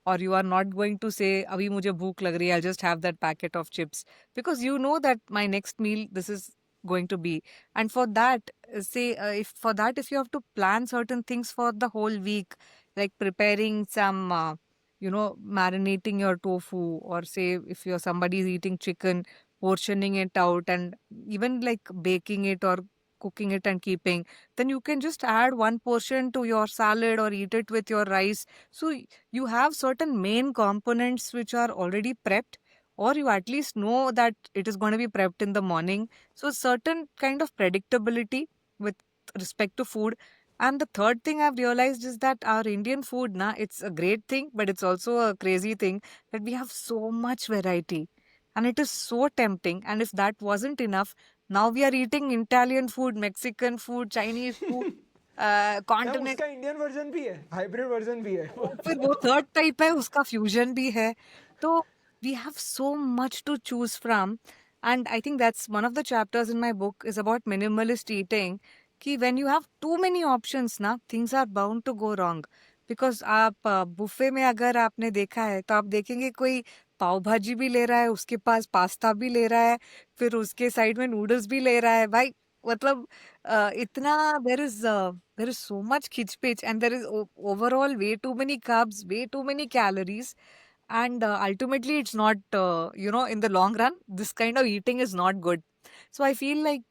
or you are not going to say abhi mujhe bhook lag rahi hai, I'll just have that packet of chips, because you know that my next meal this is going to be. And for that, if you have to plan certain things for the whole week, like preparing some marinating your tofu, or say if you're somebody is eating chicken, portioning it out, and even like baking it or cooking it and keeping, then you can just add one portion to your salad or eat it with your rice. So you have certain main components which are already prepped, or you at least know that it is going to be prepped in the morning. So certain kind of predictability with respect to food. And the third thing I've realized is that our Indian food, it's a great thing, but it's also a crazy thing that we have so much variety. And it is so tempting. And if that wasn't enough, now we are eating Italian food, Mexican food, Chinese food, ma'am continent. उसका Indian version भी है, hybrid version भी है. फिर वो third type है, उसका fusion भी है. तो we have so much to choose from. And I think that's one of the chapters in my book is about minimalist eating, कि when you have too many options ना, things are bound to go wrong. Because आप buffet में अगर आपने देखा है, तो आप देखेंगे कोई पाव भाजी भी ले रहा है, उसके पास पास्ता भी ले रहा है, फिर उसके साइड में नूडल्स भी ले रहा है भाई. मतलब itna there is so much khich and there is overall way too many carbs, way too many calories, and ultimately it's not in the long run this kind of eating is not good. So I feel like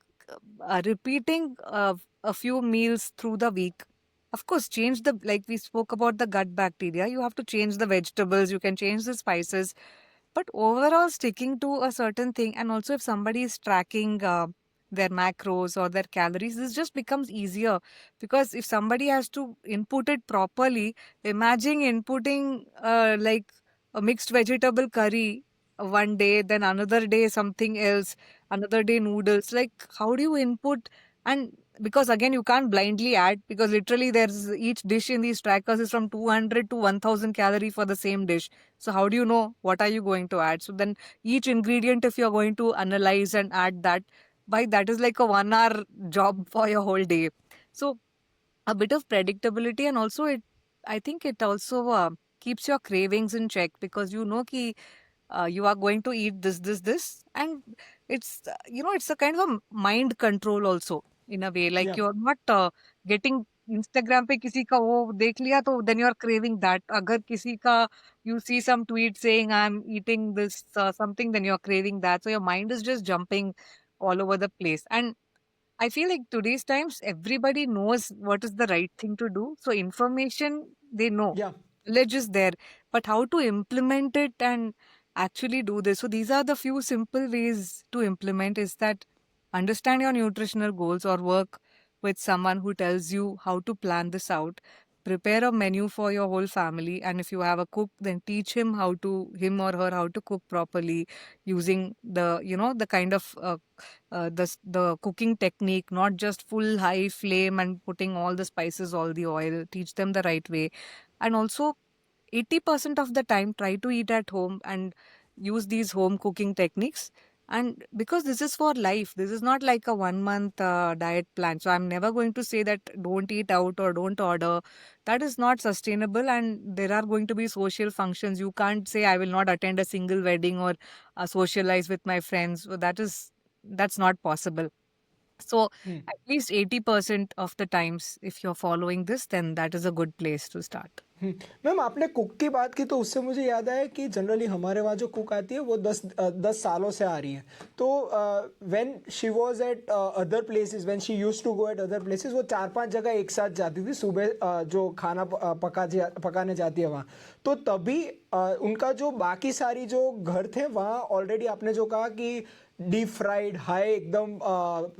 repeating a few meals through the week, of course, change the, like we spoke about the gut bacteria, you have to change the vegetables, you can change the spices, but overall sticking to a certain thing. And also if somebody is tracking their macros or their calories, this just becomes easier, because if somebody has to input it properly, imagine inputting like a mixed vegetable curry one day, then another day something else, another day noodles. Like, how do you input? And because again you can't blindly add, because literally there's each dish in these trackers is from 200 to 1000 calorie for the same dish. So how do you know what are you going to add? So then each ingredient, if you're going to analyze and add that, by that is like a 1 hour job for your whole day. So a bit of predictability, and also I think it also keeps your cravings in check, because you know ki you are going to eat this, and it's it's a kind of a mind control also in a way. Like Yeah. you're not getting Instagram पे किसी का वो देख लिया तो then you are craving that. अगर किसी का you see some tweet saying I'm eating this something, then you're craving that. So your mind is just jumping all over the place. And I feel like today's times, everybody knows what is the right thing to do. So information, they know. Yeah. Knowledge is there. But how to implement it and actually do this? So these are the few simple ways to implement is that understand your nutritional goals or work with someone who tells you how to plan this out. Prepare a menu for your whole family. And if you have a cook, then teach him him or her how to cook properly using the kind of the cooking technique, not just full high flame and putting all the spices, all the oil. Teach them the right way. And also 80% of the time try to eat at home and use these home cooking techniques. And because this is for life, this is not like a 1 month diet plan. So I'm never going to say that don't eat out or don't order. That is not sustainable. And there are going to be social functions. You can't say I will not attend a single wedding or socialize with my friends. So that's not possible. So Hmm. at least 80% of the times, if you're following this, then that is a good place to start. Ma'am आपने cook की बात की तो उससे मुझे याद आया कि जनरली हमारे वहाँ जो कुक आती है वो 10 सालों से आ रही है तो when she was at other places when she used to go at other places वो 4-5 जगह एक साथ जाती थी सुबह जो खाना पकाने जाती है वहाँ तो तभी उनका जो बाकी सारी जो घर थे वहाँ ऑलरेडी आपने जो कहा कि डीप फ्राइड हाई एकदम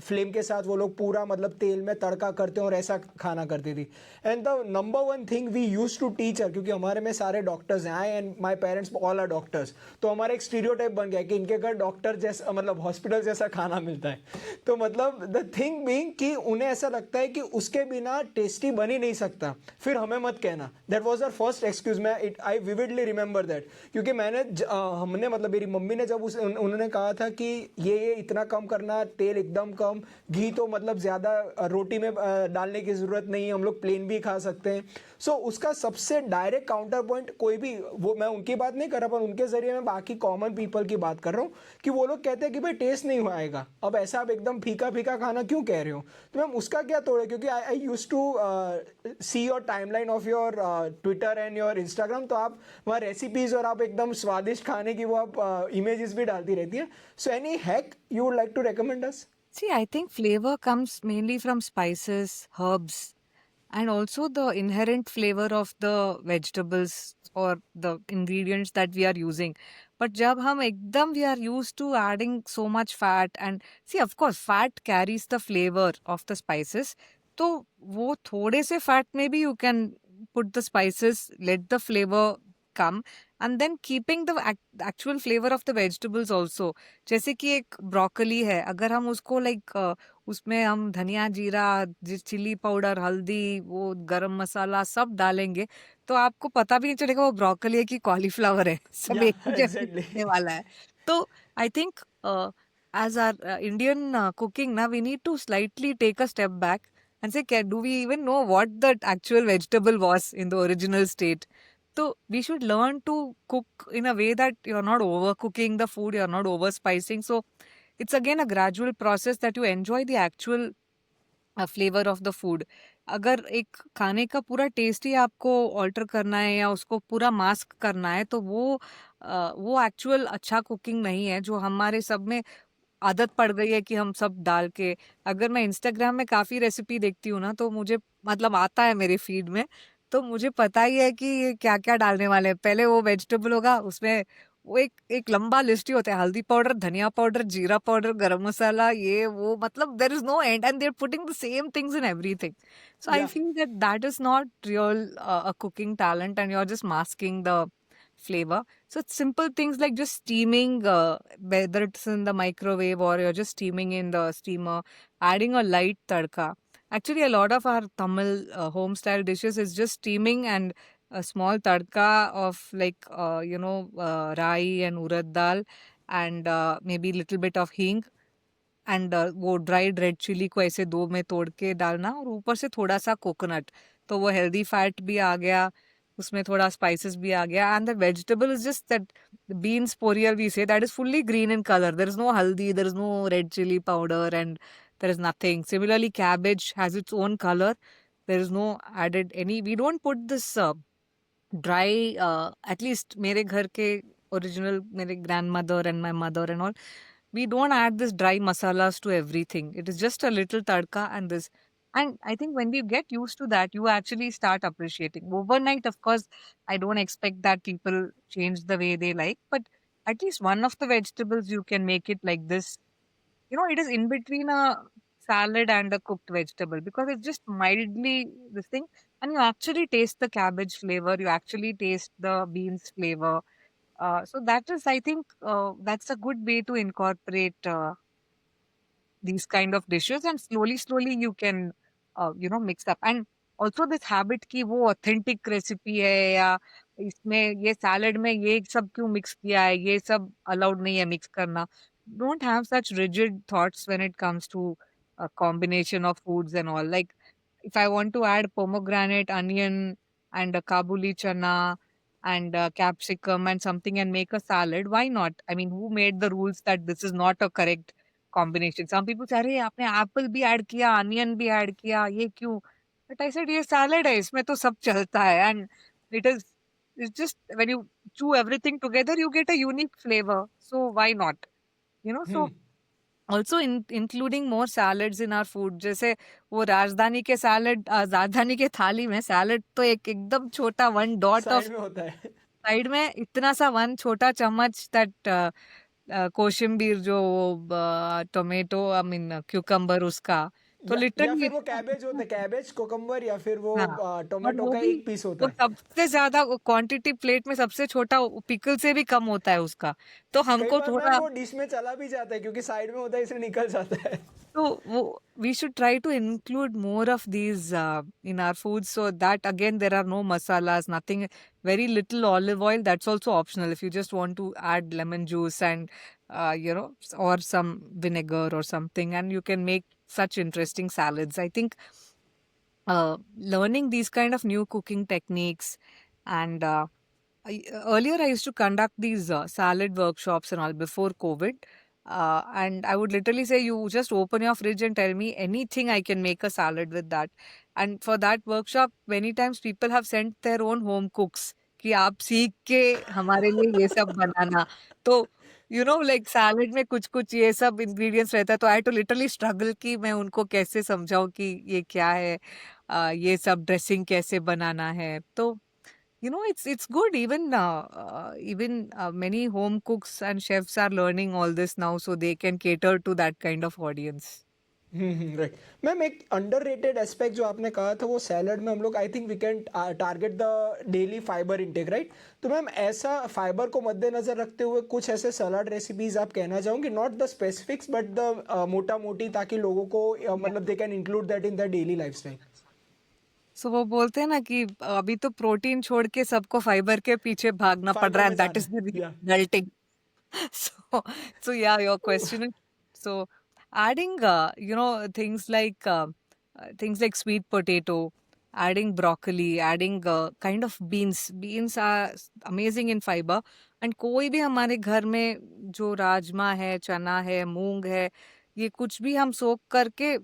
फ्लेम के साथ वो लोग पूरा मतलब तेल में तड़का करते हैं और ऐसा खाना करती थी and the number one thing we use to teacher क्योंकि हमारे में सारे डॉक्टर्स हैं I and my parents all are doctors तो हमारा एक स्टीरियोटाइप बन गया कि इनके घर डॉक्टर जैसा मतलब हॉस्पिटल जैसा खाना मिलता है तो मतलब द थिंग बीइंग कि उन्हें ऐसा लगता है कि उसके बिना टेस्टी बन ही नहीं सकता फिर हमें मत कहना that was our first excuse मैं आई विविडली रिमेंबर दैट क्योंकि हमने मतलब मेरी मम्मी ने जब उन्होंने कहा था कि ये इतना कम करना तेल एकदम कम घी तो मतलब ज़्यादा रोटी में डालने की ज़रूरत नहीं है हम लोग प्लेन भी खा सकते हैं सो उसका सबसे डायरेक्ट काउंटर पॉइंट कोई भी वो मैं उनकी बात नहीं कर रहा पर उनके ज़रिए मैं बाकी कॉमन पीपल की बात कर रहा हूँ कि वो लोग कहते हैं कि भाई टेस्ट नहीं आएगा अब ऐसा आप एकदम फीका फीका खाना क्यों कह रहे हो तो मैम उसका क्या तोड़ है क्योंकि I use to see your timeline of your Twitter and your Instagram तो आप वहाँ रेसिपीज़ और आप एकदम स्वादिष्ट खाने की वो आप इमेजेस भी डालती रहती हैं so any hack you would like to recommend us? See, I think flavor comes mainly from spices, herbs, and also the inherent flavor of the vegetables or the ingredients that we are using. But जब हम एकदम we are used to adding so much fat and see of course fat carries the flavor of the spices. तो वो थोड़े से fat में भी you can put the spices, let the flavor come and then keeping the actual flavor of the vegetables also. जैसे कि एक broccoli है अगर हम उसको उसमें हम धनिया जीरा चिली पाउडर हल्दी वो गरम मसाला सब डालेंगे तो आपको पता भी नहीं चलेगा वो ब्रोकली है कि कॉलीफ्लावर है सब Yeah, एक ही जैसे exactly. दिखने वाला है तो I think as our Indian cooking now we need to slightly take a step back and say do we even know what the actual vegetable was in the original state. So we should learn to cook in a way that you're not overcooking the food, you're not overspicing. So it's again a gradual process that you enjoy the actual flavour of the food. अगर एक खाने का पूरा test ही आपको alter करना है या उसको पूरा मास्क करना है तो वो एक्चुअल अच्छा कुकिंग नहीं है जो हमारे सब में आदत पड़ गई है कि हम सब डाल के. अगर मैं इंस्टाग्राम में काफ़ी रेसिपी देखती हूँ ना तो मुझे मतलब आता है मेरे फीड में तो मुझे पता ही है कि ये क्या क्या डालने वाले हैं. पहले वो वेजिटेबल होगा उसमें वो एक एक लंबा लिस्ट ही होता है हल्दी पाउडर धनिया पाउडर जीरा पाउडर गरम मसाला ये वो मतलब there is no end and they are putting the same things in everything. So I Yeah. Feel that that is not real a cooking talent and you are just masking the flavor. So it's simple things like just steaming, whether it's in the microwave or you're just steaming in the steamer, adding a light tadka. Actually, a lot of our Tamil home style dishes is just steaming and a small tadka of rai and urad dal and maybe little bit of hing and वो dried red chilli को ऐसे दो में तोड़ के डालना और ऊपर से थोड़ा सा कोकोनट तो वो हेल्दी फैट भी आ गया. उसमें थोड़ा स्पाइसेस भी आ गया, and the vegetable is just that beans poriyal we say, that is fully green in color. There is no haldi, there is no red chili powder, and there is nothing. Similarly, cabbage has its own color. There is no added any. We don't put this dry. At least मेरे घर के original, मेरे grandmother and my mother and all, we don't add this dry masalas to everything. It is just a little tadka and this. And I think when we get used to that, you actually start appreciating. Overnight, of course, I don't expect that people change the way they like, but at least one of the vegetables you can make it like this. It is in between a salad and a cooked vegetable because it's just mildly this thing. And you actually taste the cabbage flavor, you actually taste the beans flavor. So that is, I think, that's a good way to incorporate these kind of dishes, and slowly you can mix up. And also this habit ki wo authentic recipe hai ya इसमें ये salad में ये सब क्यों mix किया है, ये सब अलाउड नहीं है मिक्स करना. Don't have such rigid thoughts when it comes to a combination of foods and all. Like if I want to add pomegranate, onion, and a kabuli chana and capsicum and something and make a salad, why not? I mean, who made the rules that this is not a correct combination? Some people say, अरे आपने apple भी add किया, onion भी add किया, ये क्यों? But I said, ये salad है, इसमें तो सब चलता है. And it is, it's just when you chew everything together, you get a unique flavor. So why not? So also including more salads in our food. जैसे वो राजधानी के सैलड, राजधानी के थाली में सैलड तो एक एकदम छोटा वन डॉट ऑफ साइड में होता है. साइड में इतना सा वन छोटा चम्मच, दैट कोशिम्बीर जो टोमेटो, आई मीन क्यूकम्बर उसका, तो या लिटरली फिर वो कैबेज होता है, कैबेज कोकम्बर, या फिर वो हाँ. और टोमेटो वो का भी, एक पीस होता वो है. सबसे ज्यादा क्वांटिटी प्लेट में सबसे छोटा पिकल से भी कम होता है उसका. तो कई हमको बार मैम थोड़ा, वो डिश में चला भी जाता है क्योंकि साइड में होता है, इसलिए निकल जाता है. so we should try to include more of these in our food, so that again there are no masalas, nothing, very little olive oil. That's also optional if you just want to add lemon juice and or some vinegar or something, and you can make such interesting salads. I think learning these kind of new cooking techniques, and earlier I used to conduct these salad workshops and all before COVID. And I would literally say, you just open your fridge and tell me anything, I can make a salad with that. And for that workshop, many times people have sent their own home cooks कि आप सीख के हमारे लिए ये सब बनाना. तो like salad में कुछ कुछ ये सब इंग्रेडिएंट्स रहता है, तो आई टू लिटरली स्ट्रगल कि मैं उनको कैसे समझाऊं कि ये क्या है, ये सब ड्रेसिंग कैसे बनाना है. तो it's good. Even many home cooks and chefs are learning all this now, so they can cater to that kind of audience. Right ma'am. एक अंडररेटेड एस्पेक्ट जो आपने कहा था वो सैलड में हम लोग, I think we can target the daily fibre intake, right? तो मैम ऐसा फाइबर को मद्देनजर रखते हुए कुछ ऐसे सलाद रेसिपीज आप कहना चाहोगे, not the specifics but the मोटा मोटी, ताकि लोगों को मतलब they can include that in the daily lifestyle. So वो बोलते हैं ना कि अभी तो प्रोटीन छोड़ के सबको फाइबर के पीछे भागना पड़ फाइबर रहा है, में दैट जाना इज द है या resulting. So, yeah, your question is, so adding, things like sweet potato, adding broccoli, adding kind of beans. Beans are amazing in fiber. And कोई भी हमारे घर में जो राजमा है, चना है, मूंग है, ये कुछ भी हम सोक करके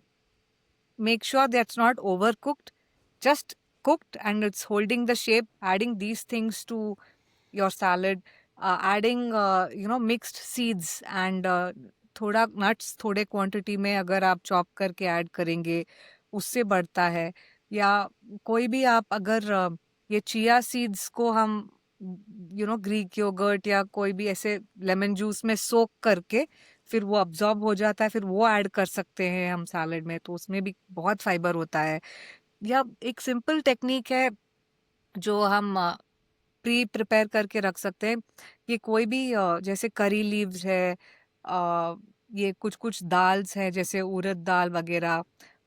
make sure that's not overcooked, just cooked and it's holding the shape. Adding these things to your salad, adding mixed seeds and थोड़ा nuts थोड़े क्वांटिटी में अगर आप चॉप करके ऐड करेंगे, उससे बढ़ता है. या कोई भी आप अगर ये चिया सीड्स को हम ग्रीक योगर्ट या कोई भी ऐसे लेमन जूस में सोक करके फिर वो अब्जॉर्ब हो जाता है, फिर वो ऐड कर सकते हैं हम सैलेड में, तो उसमें भी बहुत फाइबर होता है. या एक सिंपल टेक्निक है जो हम प्री प्रिपेयर करके रख सकते हैं. ये कोई भी जैसे करी लीव्स है, ये कुछ कुछ दाल्स है जैसे उड़द दाल वगैरह,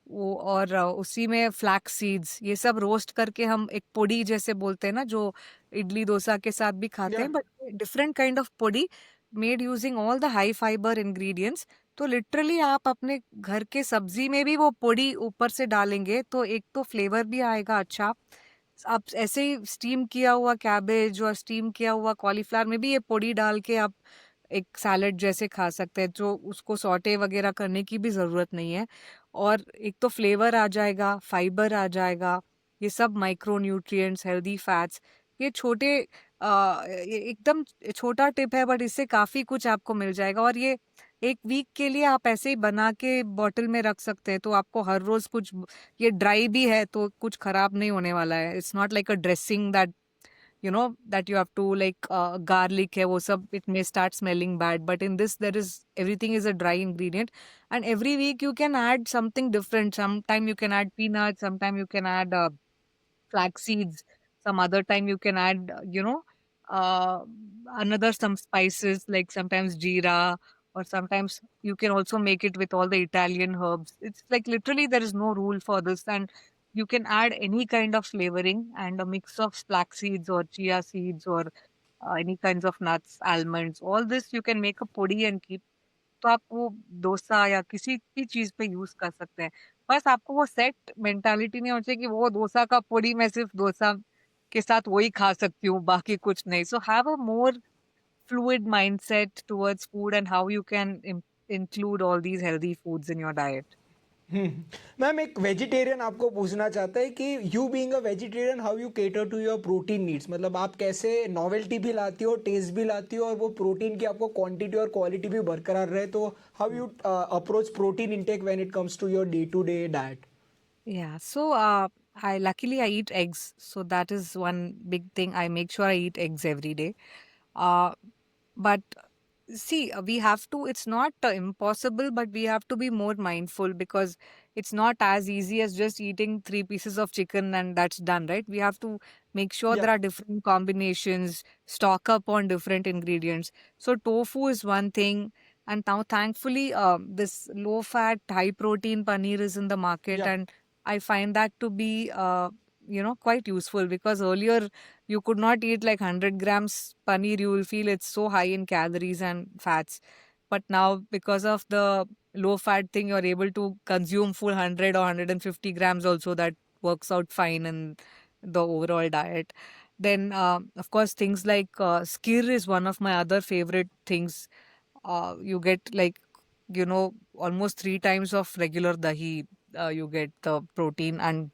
वो और उसी में फ्लैक्स सीड्स, ये सब रोस्ट करके हम एक पोड़ी जैसे बोलते हैं ना, जो इडली डोसा के साथ भी खाते या हैं, but different kind of podi made using all the high fibre ingredients. तो लिटरली आप अपने घर के सब्जी में भी वो पोड़ी ऊपर से डालेंगे तो एक तो फ्लेवर भी आएगा अच्छा, आप ऐसे ही स्टीम किया हुआ कैबेज और स्टीम किया हुआ कॉलीफ्लावर में भी ये पोड़ी डाल के आप एक सैलेड जैसे खा सकते हैं, जो उसको सॉटे वगैरह करने की भी ज़रूरत नहीं है। और एक तो फ्लेवर आ जाएगा, फाइबर आ जाएगा, ये सब माइक्रो न्यूट्रिएंट्स, हेल्दी फैट्स, ये छोटे ये एकदम छोटा टिप है, बट इससे काफ़ी कुछ आपको मिल जाएगा। और ये 1 वीक के लिए आप ऐसे ही बना के बॉटल में रख सकते हैं, तो आपको हर रोज़ कुछ, ये ड्राई भी है तो कुछ खराब नहीं होने वाला है। It's not like a dressing that that you have to like garlic है वो सब, it may start smelling bad, but in this there is everything is a dry ingredient, and every week you can add something different. Sometime you can add peanuts, sometime you can add flax seeds, some other time you can add uh, another some spices, like sometimes jeera, or sometimes you can also make it with all the Italian herbs. It's like literally there is no rule for this, and you can add any kind of flavoring and a mix of flax seeds or chia seeds or any kinds of nuts, almonds. All this you can make a podi and keep. तो आप वो डोसा या किसी भी चीज़ पे use कर सकते हैं। बस आपको वो सेट मेंटालिटी नहीं होनी चाहिए कि वो डोसा का पोड़ी मैं सिर्फ़ डोसा के साथ वही खा सकती हूँ, बाकी कुछ नहीं। So have a more fluid mindset towards food and how you can include all these healthy foods in your diet. Ma'am एक वेजिटेरियन आपको पूछना चाहता है कि you being a vegetarian how you cater to your protein needs, मतलब आप कैसे novelty भी लाती हो, टेस्ट भी लाती हो, और वो प्रोटीन की आपको क्वांटिटी और क्वालिटी भी बरकरार रहे, तो how you approach protein intake when it comes to your day to day diet? Yeah, so I luckily I eat eggs, so that is one big thing. I make sure I eat eggs every day. Uh, but see, we have to. It's not impossible, but we have to be more mindful because it's not as easy as just eating 3 pieces of chicken and that's done, right? We have to make sure there Yep. are different combinations, stock up on different ingredients. So tofu is one thing. And now, thankfully, this low-fat, high-protein paneer is in the market, Yep. and I find that to be, quite useful because earlier you could not eat like 100 grams paneer, you will feel it's so high in calories and fats. But now, because of the low fat thing, you're able to consume full 100 or 150 grams also. That works out fine in the overall diet. Then, of course, things like skir is one of my other favorite things. You get like, almost 3 times of regular dahi. You get the protein, and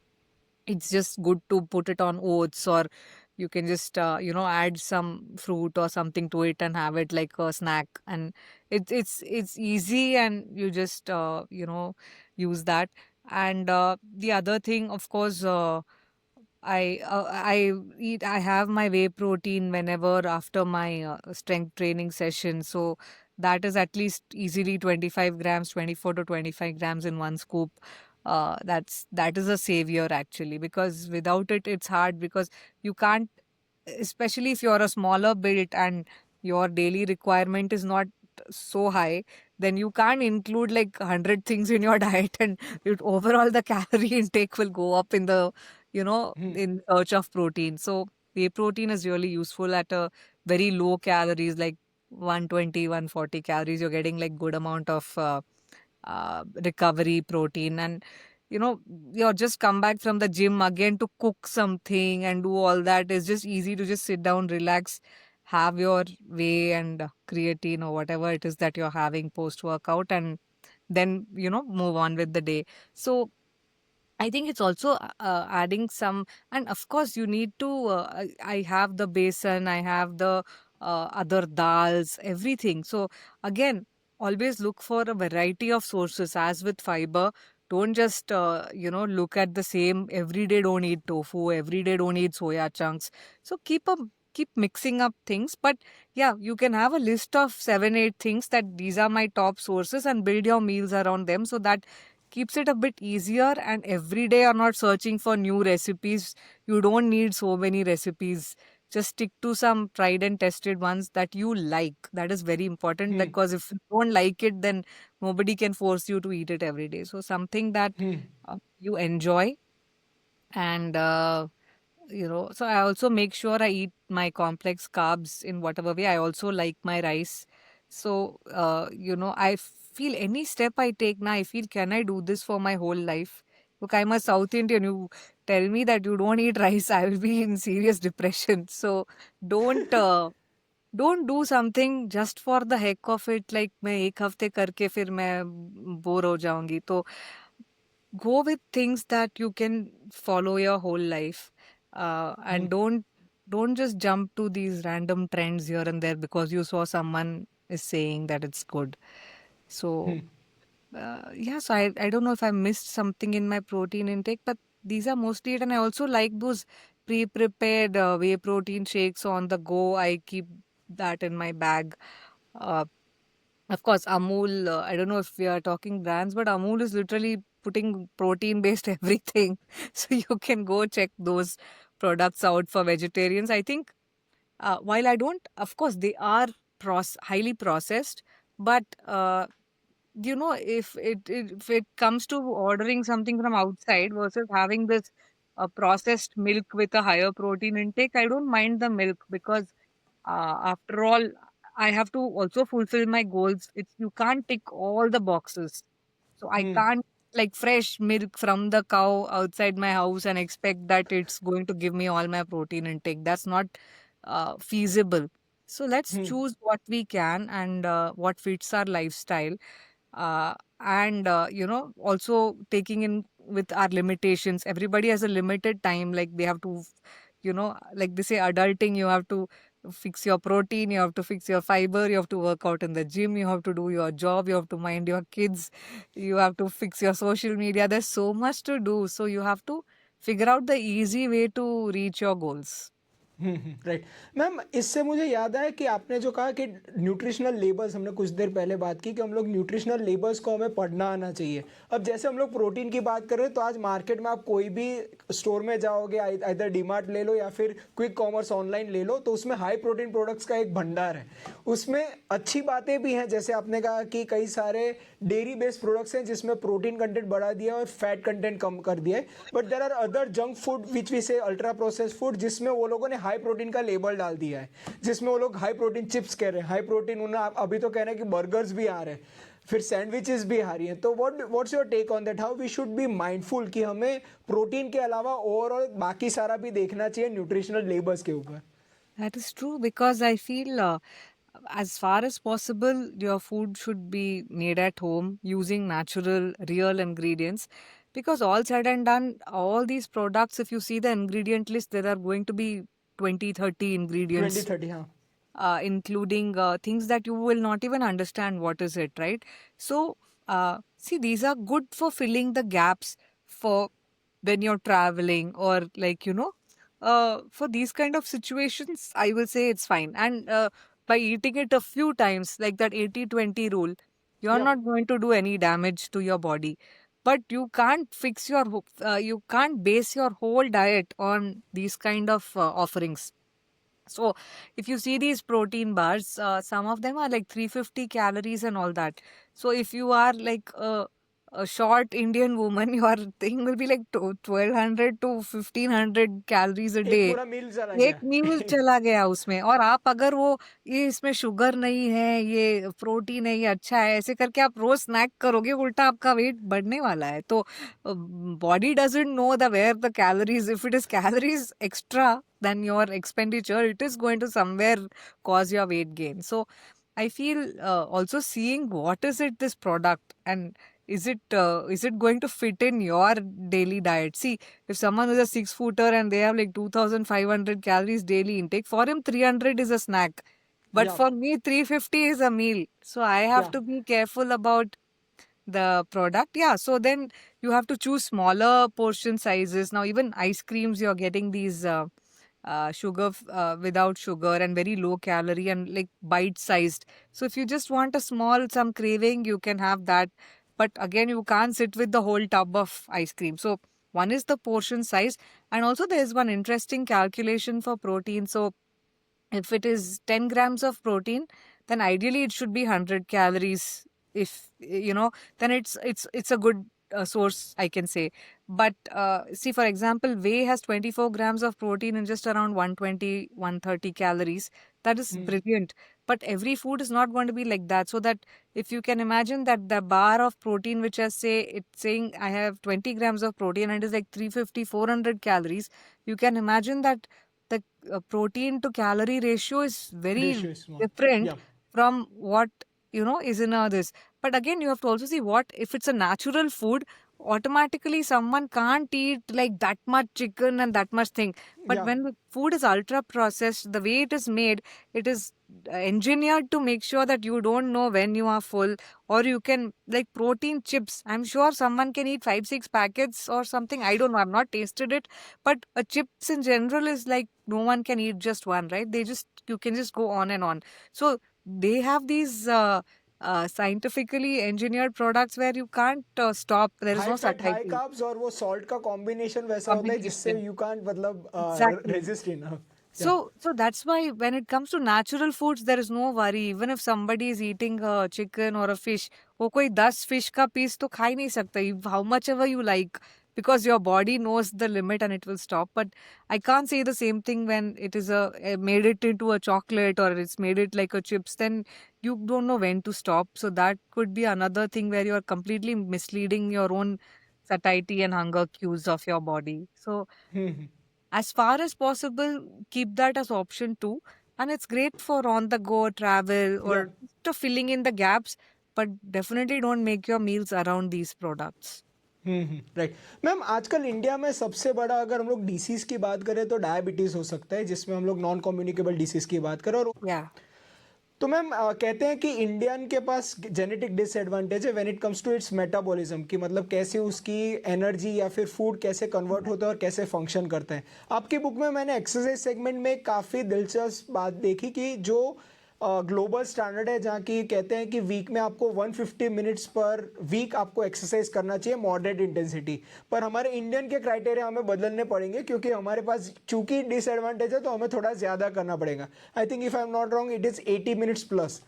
it's just good to put it on oats, or you can just add some fruit or something to it and have it like a snack, and it's easy, and you just use that. And the other thing, of course, I have my whey protein whenever after my strength training session. So that is at least easily 25 grams, 24 to 25 grams in one scoop. That is a savior actually, because without it it's hard, because you can't, especially if you're a smaller build and your daily requirement is not so high, then you can't include like 100 things in your diet, and overall the calorie intake will go up in the in search of protein. So whey protein is really useful at a very low calories, like 120, 140 calories. You're getting like good amount of recovery protein, and you're just come back from the gym again to cook something and do all that. It's just easy to just sit down, relax, have your whey and creatine or whatever it is that you're having post workout, and then move on with the day. So I think it's also adding some, and of course, you need to. I have the besan, I have the other dals, everything. So, again, always look for a variety of sources. As with fiber, don't just, look at the same every day. Don't eat tofu, every day, don't eat soya chunks. So, keep mixing up things. But yeah, you can have a list of 7, 8 things that these are my top sources and build your meals around them, so that keeps it a bit easier, and every day you're not searching for new recipes. You don't need so many recipes. Just stick to some tried and tested ones that you like. That is very important, because if you don't like it, then nobody can force you to eat it every day. So something that you enjoy, and so I also make sure I eat my complex carbs in whatever way. I also like my rice. So I feel any step I take now, I feel, can I do this for my whole life? Look, I'm a South Indian. tell me that you don't eat rice, I will be in serious depression. So don't don't do something just for the heck of it, like मैं एक हफ्ते करके फिर मैं bore हो जाऊंगी. तो go with things that you can follow your whole life, and don't just jump to these random trends here and there because you saw someone is saying that it's good. So yeah, so I don't know if I missed something in my protein intake, but these are mostly it. And I also like those pre-prepared whey protein shakes on the go. I keep that in my bag. Uh, of course, Amul, I don't know if we are talking brands, but Amul is literally putting protein based everything. So you can go check those products out for vegetarians. I think while I don't, of course, they are highly processed, but if it comes to ordering something from outside versus having this processed milk with a higher protein intake, I don't mind the milk because after all, I have to also fulfill my goals. It's you can't tick all the boxes. So I can't like fresh milk from the cow outside my house and expect that it's going to give me all my protein intake. That's not feasible. So let's choose what we can and what fits our lifestyle. And also taking in with our limitations. Everybody has a limited time. Like they have to, like they say, adulting. You have to fix your protein, you have to fix your fiber, you have to work out in the gym, you have to do your job, you have to mind your kids, you have to fix your social media. There's so much to do. So you have to figure out the easy way to reach your goals. Right ma'am, इससे मुझे याद आया कि आपने जो कहा कि nutritional labels, हमने कुछ देर पहले बात की कि हम लोग न्यूट्रिशनल लेबल्स को हमें पढ़ना आना चाहिए. अब जैसे हम लोग प्रोटीन की बात कर रहे हैं तो आज मार्केट में आप कोई भी स्टोर में जाओगे, इधर डीमार्ट ले लो या फिर क्विक कॉमर्स ऑनलाइन ले लो, तो उसमें हाई प्रोटीन प्रोडक्ट्स का एक भंडार है. उसमें अच्छी बातें भी हैं, जैसे आपने कहा कि कई सारे डेयरी बेस्ड प्रोडक्ट्स हैं जिसमें प्रोटीन कंटेंट बढ़ा दिया और फैट कंटेंट कम कर दिया है. But there are other junk food which we say ultra processed food, जिसमें वो लोगों ने हाई प्रोटीन का लेबल डाल दिया है, जिसमें वो लोग हाई प्रोटीन चिप्स कह रहे हैं, हाई प्रोटीन उन्हें अभी तो कह रहे हैं कि बर्गर्स भी आ रहे हैं, फिर सैंडविचेस भी आ रही हैं. तो what's your take on that, how we should be mindful कि हमें प्रोटीन के अलावा ओवरऑल बाकी सारा भी देखना चाहिए न्यूट्रिशनल लेबल्स के ऊपर? That is true because I feel as far as possible, your food should be made at home using natural, real ingredients. Because all said and done, all these products, if you see the ingredient list, there are going to be 20, 30 ingredients, 2030, हाँ. including things that you will not even understand what is it, right? So, see, these are good for filling the gaps for when you're traveling or for these kind of situations, I will say it's fine. And by eating it a few times, like that 80-20 rule, you're Yep. not going to do any damage to your body. But you can't you can't base your whole diet on these kind of offerings. So if you see these protein bars, some of them are like 350 calories and all that. So if you are like a short Indian woman, your thing will be like 1200 to 1500 calories a एक day. पूरा मील चला एक गया. मील चला गया उसमें. और आप अगर वो ये इसमें शुगर नहीं है, ये प्रोटीन है, ये अच्छा है, ऐसे करके आप रोज स्नैक करोगे, उल्टा आपका वेट बढ़ने वाला है. तो body doesn't know the where the calories. If it is calories extra than your expenditure, it is going to somewhere cause your weight gain. So I feel also seeing what is it this product, and is it going to fit in your daily diet. See, if someone is a 6-footer and they have like 2500 calories daily intake, for him 300 is a snack, but Yeah. for me 350 is a meal. So I have Yeah. to be careful about the product. Yeah, so then you have to choose smaller portion sizes. Now even ice creams, you're getting these sugar without sugar and very low calorie and like bite sized. So if you just want a small some craving, you can have that. But again, you can't sit with the whole tub of ice cream. So one is the portion size, and also there is one interesting calculation for protein. So if it is 10 grams of protein, then ideally it should be 100 calories. If then it's a good source, I can say. But see, for example, whey has 24 grams of protein and just around 120 130 calories. that is brilliant. But every food is not going to be like that. So that if you can imagine that the bar of protein, which I say, it's saying I have 20 grams of protein and it is like 350, 400 calories, you can imagine that the protein to calorie ratio is very Ratio is small. different Yeah. from what is in this. But again, you have to also see what if it's a natural food. Automatically, someone can't eat like that much chicken and that much thing. But Yeah. when the food is ultra processed, the way it is made, it is engineered to make sure that you don't know when you are full, or you can like protein chips. I'm sure someone can eat 5, 6 packets or something. I don't know. I've not tasted it, but chips in general is like no one can eat just one, right? You can just go on and on. So they have these scientifically engineered products where you can't stop. There is high no fat high satiety carbs और वो salt का combination वैसा होता है जिससे combination. You can't मतलब Exactly. Resist enough. या. So that's why when it comes to natural foods, there is no worry. Even if somebody is eating a chicken or a fish, वो कोई 10 fish का piece तो खा ही नहीं सकता. How much ever you like, because your body knows the limit and it will stop. But I can't say the same thing when it is made it into a chocolate or it's made it like a chips. Then you don't know when to stop. So that could be another thing where you are completely misleading your own satiety and hunger cues of your body. So as far as possible, keep that as option two. And it's great for on the go travel या. or to filling in the gaps, but definitely don't make your meals around these products. Right. Ma'am आजकल India में सबसे बड़ा अगर हम लोग disease की बात करें तो डायबिटीज हो सकता है, जिसमें हम लोग नॉन कम्युनिकेबल डिसीज की बात करें. और Yeah. तो मैम कहते हैं कि इंडियन के पास जेनेटिक डिसएडवांटेज है when it comes to its metabolism, की मतलब कैसे उसकी एनर्जी या फिर फूड कैसे कन्वर्ट होता है और कैसे फंक्शन करता है. आपकी बुक में मैंने एक्सरसाइज सेगमेंट में काफ़ी दिलचस्प बात देखी कि जो ग्लोबल स्टैंडर्ड है, जहाँ की कहते हैं कि वीक में आपको 150 मिनट्स पर वीक आपको एक्सरसाइज करना चाहिए मॉडरेट इंटेंसिटी. पर हमारे इंडियन के क्राइटेरिया हमें बदलने पड़ेंगे क्योंकि हमारे पास चूंकि डिसएडवांटेज है तो हमें थोड़ा ज़्यादा करना पड़ेगा. I think if I am not wrong it is 80 minutes plus.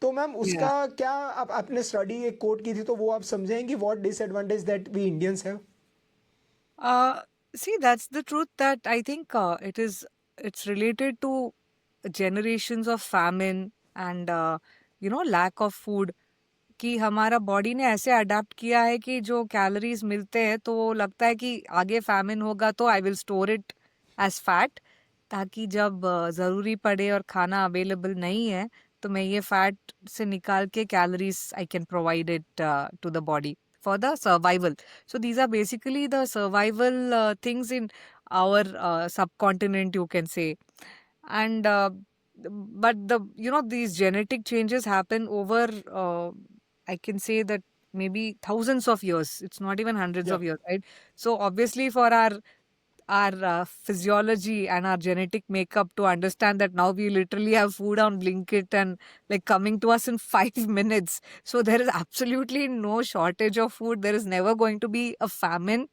तो मैम Yeah. उसका क्या आप आपने स्टडी एक कोट की थी तो वो आप समझेंगे what disadvantage that we Indians have. Uh, See, that's the truth that I think it's related to generations of famine and lack of food. कि हमारा बॉडी ने ऐसे अडेप्ट किया है कि जो कैलोरीज मिलते हैं तो वो लगता है कि आगे फैमिन होगा तो I will store it as fat, ताकि जब ज़रूरी पड़े और खाना अवेलेबल नहीं है तो मैं ये फैट से निकाल के calories I can provide it to the body for the survival. So these are basically the survival things in our subcontinent, you can say. And but these genetic changes happen over I can say that maybe thousands of years. It's not even hundreds या. of years, right? So obviously for our physiology and our genetic makeup to understand that now we literally have food on Blinkit and like coming to us in 5 minutes. So there is absolutely no shortage of food. There is never going to be a famine.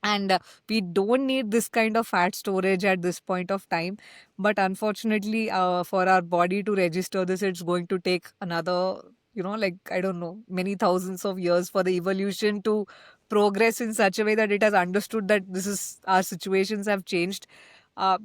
And we don't need this kind of fat storage at this point of time. But unfortunately, for our body to register this, it's going to take another, like, I don't know, many thousands of years for the evolution to progress in such a way that it has understood that this is our situations have changed.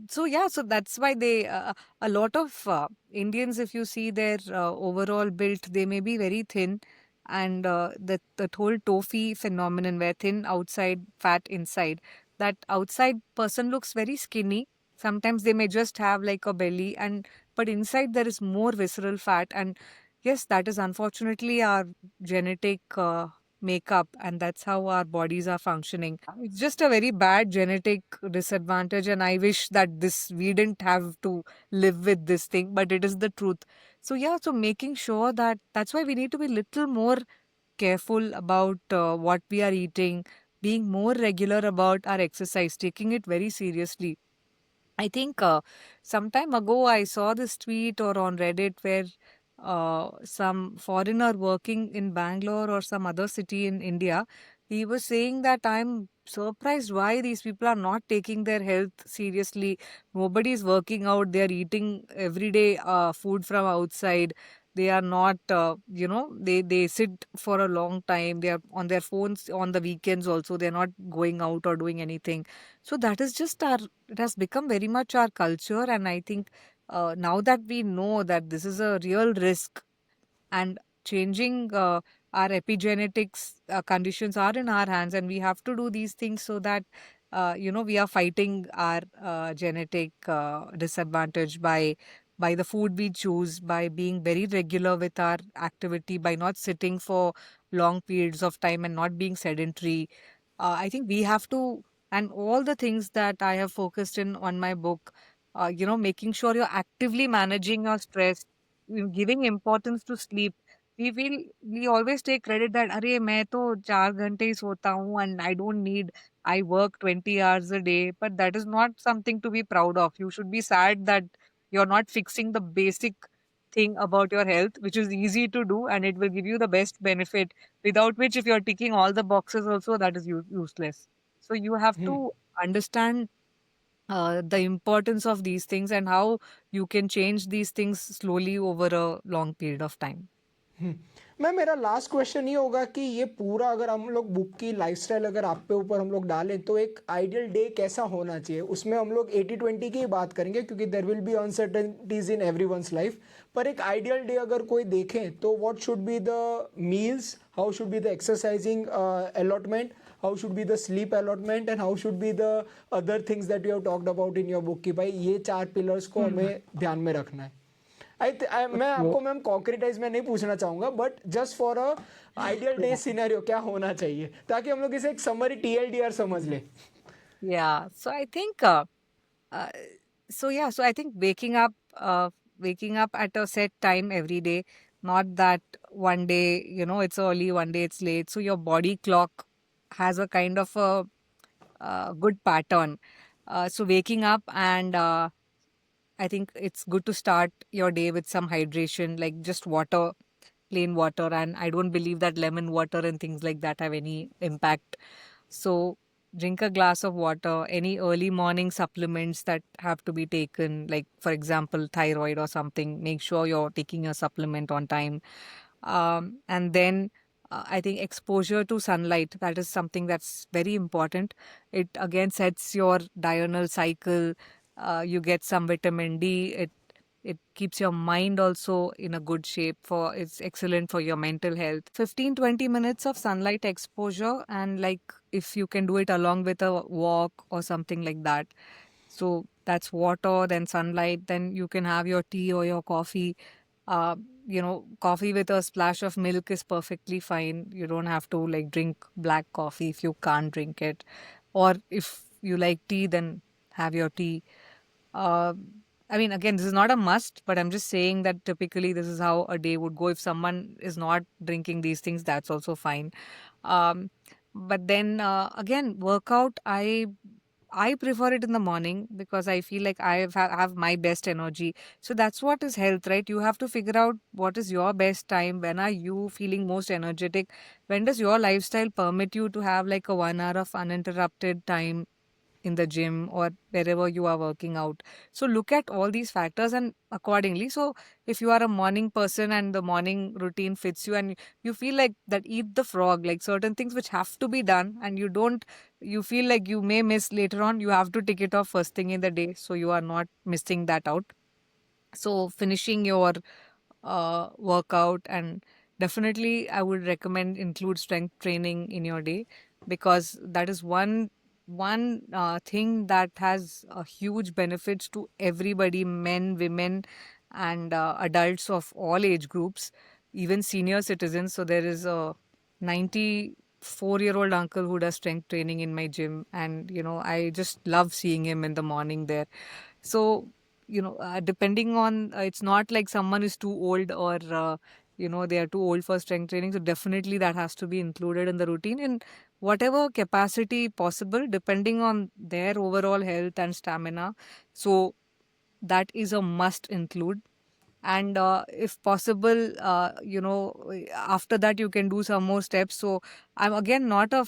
So yeah, so that's why a lot of Indians, if you see their overall built, they may be very thin, and the whole toffee phenomenon, where thin outside, fat inside. That outside person looks very skinny. Sometimes they may just have like a belly, and but inside there is more visceral fat. And yes, that is unfortunately our genetic makeup, and that's how our bodies are functioning. It's just a very bad genetic disadvantage, and I wish that this we didn't have to live with this thing, but it is the truth. So yeah, so making sure that that's why we need to be little more careful about what we are eating, being more regular about our exercise, taking it very seriously. I think some time ago I saw this tweet or on Reddit where some foreigner working in Bangalore or some other city in India, he was saying that I'm surprised why these people are not taking their health seriously. Nobody is working out. They are eating everyday food from outside. They are not, they sit for a long time. They are on their phones on the weekends also. They're not going out or doing anything. So that is just it has become very much our culture. And I think now that we know that this is a real risk, and changing our epigenetics conditions are in our hands, and we have to do these things so that we are fighting our genetic disadvantage by the food we choose, by being very regular with our activity, by not sitting for long periods of time and not being sedentary. I think we have to, and all the things that I have focused in on my book, making sure you're actively managing your stress, giving importance to sleep. We always take credit that अरे मैं तो 4 घंटे ही सोता हूँ and I work 20 hours a day, but that is not something to be proud of. You should be sad that you're not fixing the basic thing about your health, which is easy to do and it will give you the best benefit, without which if you're ticking all the boxes also, that is useless. So you have to understand the importance of these things and how you can change these things slowly over a long period of time. Ma'am मेरा last question ये होगा कि ये पूरा अगर हम लोग book की लाइफस्टाइल अगर आप पे ऊपर हम लोग डालें तो एक आइडियल डे कैसा होना चाहिए, उसमें हम लोग 80-20 की ही बात करेंगे क्योंकि there will be uncertainties in everyone's life, पर एक आइडियल डे अगर कोई देखें तो what should be the meals, how should be the exercising allotment, how should be the sleep allotment and how should be the other things that you have talked about in your book कि भाई ये 4 pillars को हमें ध्यान में रखना है. मैं आपको मैम कॉन्क्रीटाइज में नहीं पूछना चाहूंगा, but just for a ideal day scenario क्या होना चाहिए ताकि हम लोग इसे एक समरी TLDR समझ ले. Yeah, so I think uh, so I think waking up at a set time every day, not that one day, it's early, one day it's late. So your body clock has a kind of a good pattern. So waking up, and I think it's good to start your day with some hydration, like just water, plain water. And I don't believe that lemon water and things like that have any impact. So drink a glass of water. Any early morning supplements that have to be taken, like for example, thyroid or something, make sure you're taking your supplement on time. And then I think exposure to sunlight, that is something that's very important. It again sets your diurnal cycle. You get some vitamin D. It keeps your mind also in a good shape. For It's excellent for your mental health. 15-20 minutes of sunlight exposure, and like if you can do it along with a walk or something like that. So that's water, then sunlight, then you can have your tea or your coffee. uh, Coffee with a splash of milk is perfectly fine. You don't have to like drink black coffee if you can't drink it. Or if you like tea, then have your tea. Uh, I mean, again, this is not a must, but I'm just saying that typically this is how a day would go. If someone is not drinking these things, that's also fine. Um, but then again, workout, I prefer it in the morning because I feel like have my best energy. So that's what is health, right? You have to figure out what is your best time. When are you feeling most energetic? When does your lifestyle permit you to have like a 1 hour of uninterrupted time in the gym or wherever you are working out? So look at all these factors and accordingly. So if you are a morning person and the morning routine fits you and you feel like that, eat the frog, like certain things which have to be done and you feel like you may miss later on, you have to tick it off first thing in the day so you are not missing that out. So finishing your workout, and definitely I would recommend include strength training in your day, because that is one thing that has huge benefits to everybody, men, women, and adults of all age groups, even senior citizens. So there is a 94-year-old uncle who does strength training in my gym, and I just love seeing him in the morning there. So depending on, it's not like someone is too old or they are too old for strength training. So definitely that has to be included in the routine in whatever capacity possible, depending on their overall health and stamina. So that is a must include. And if possible, after that you can do some more steps. So I'm again not a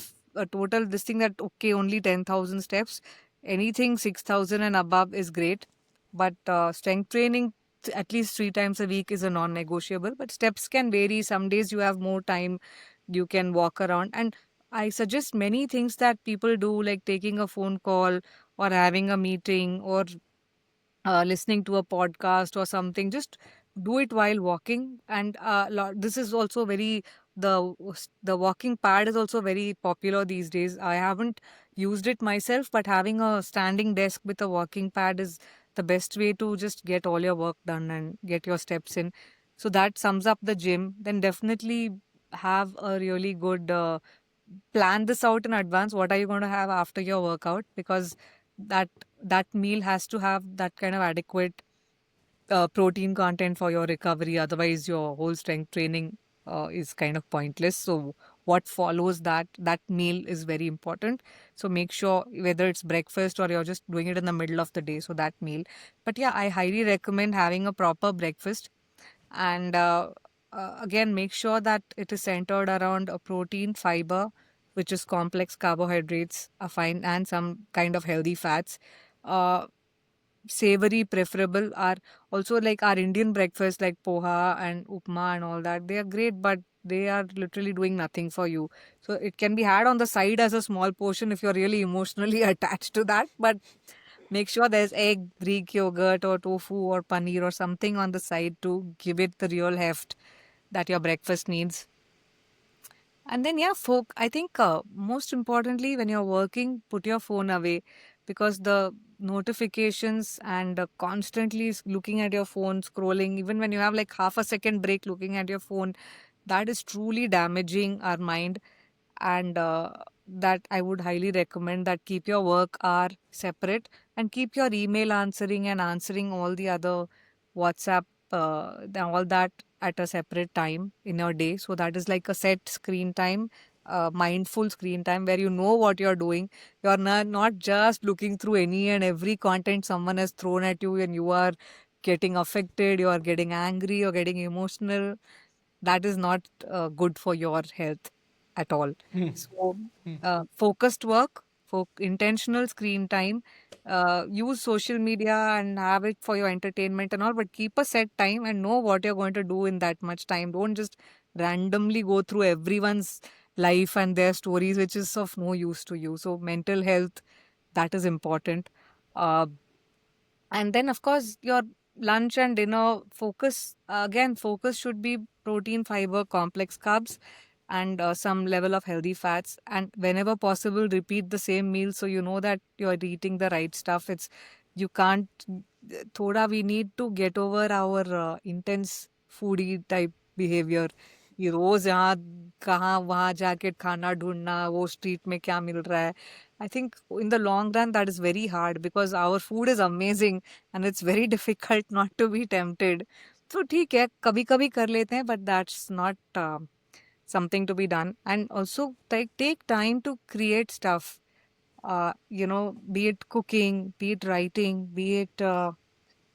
total this thing that okay, only 10,000 steps. Anything 6,000 and above is great, but strength training at least 3 times a week is a non-negotiable. But steps can vary. Some days you have more time, you can walk around. And I suggest many things that people do, like taking a phone call or having a meeting or listening to a podcast or something, just do it while walking. And this is also very, the walking pad is also very popular these days. I haven't used it myself, but having a standing desk with a walking pad is the best way to just get all your work done and get your steps in. So that sums up the gym. Then definitely have a really good plan this out in advance. What are you going to have after your workout? Because that that meal has to have that kind of adequate protein content for your recovery. Otherwise, your whole strength training is kind of pointless. So, what follows that meal is very important. So, make sure whether it's breakfast or you're just doing it in the middle of the day. So, that meal. But yeah, I highly recommend having a proper breakfast. And again, make sure that it is centered around a protein, fiber, which is complex carbohydrates, a fine, and some kind of healthy fats. Uh, Savory preferable are also like our Indian breakfast, like poha and upma and all that. They are great, but they are literally doing nothing for you. So it can be had on the side as a small portion if you're really emotionally attached to that. But make sure there's egg, Greek yogurt, or tofu, or paneer, or something on the side to give it the real heft that your breakfast needs. And then, yeah, I think most importantly, when you're working, put your phone away, because the notifications and constantly looking at your phone, scrolling, even when you have like half a second break looking at your phone, that is truly damaging our mind. And that I would highly recommend that keep your work hour separate and keep your email answering and answering all the other WhatsApp, all that at a separate time in your day. So that is like a set screen time, mindful screen time where you know what you're doing. You're not just looking through any and every content someone has thrown at you and you are getting affected, you are getting angry, you're getting emotional. That is not good for your health at all. So, focused work, intentional screen time, use social media and have it for your entertainment and all, but keep a set time and know what you're going to do in that much time. Don't just randomly go through everyone's life and their stories, which is of no use to you. So, mental health, that is important. Uh, and then, of course, your lunch and dinner focus, again, focus should be protein, fiber, complex carbs, and some level of healthy fats. And whenever possible, repeat the same meal so you know that you're eating the right stuff. You can't, thoda, we need to get over our intense foodie type behavior. ये रोज यहाँ कहाँ वहाँ जाके खाना ढूंढना, वो street में क्या मिल रहा है. I think in the long run, that is very hard because our food is amazing and it's very difficult not to be tempted. So ठीक है, कभी कभी कर लेते हैं, but that's not something to be done. And also take time to create stuff. Be it cooking, be it writing, be it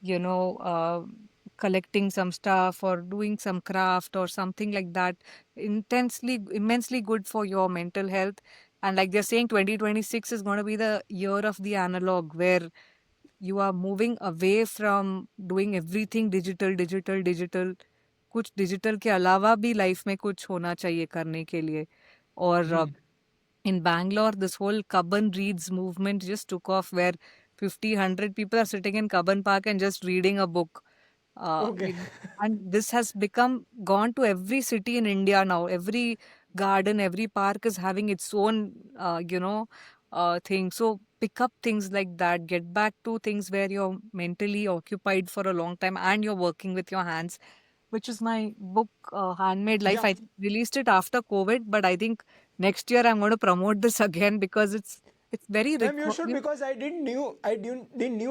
you know, collecting some stuff or doing some craft or something like that. Immensely good for your mental health. And like they're saying, 2026 is going to be the year of the analog, where you are moving away from doing everything digital. कुछ digital के अलावा भी life में कुछ होना चाहिए करने के लिए. और in Bangalore, this whole Cubbon Reads movement just took off, where 50, 100 people are sitting in Cubbon Park and just reading a book. Okay. And this has gone to every city in India now. Every garden, every park is having its own, thing. So pick up things like that. Get back to things where you're mentally occupied for a long time and you're working with your hands, which is my book, Handmade Life. Yeah. I released it after COVID, but I think next year I'm going to promote this again because it's very Ma'am, you should, because I didn't knew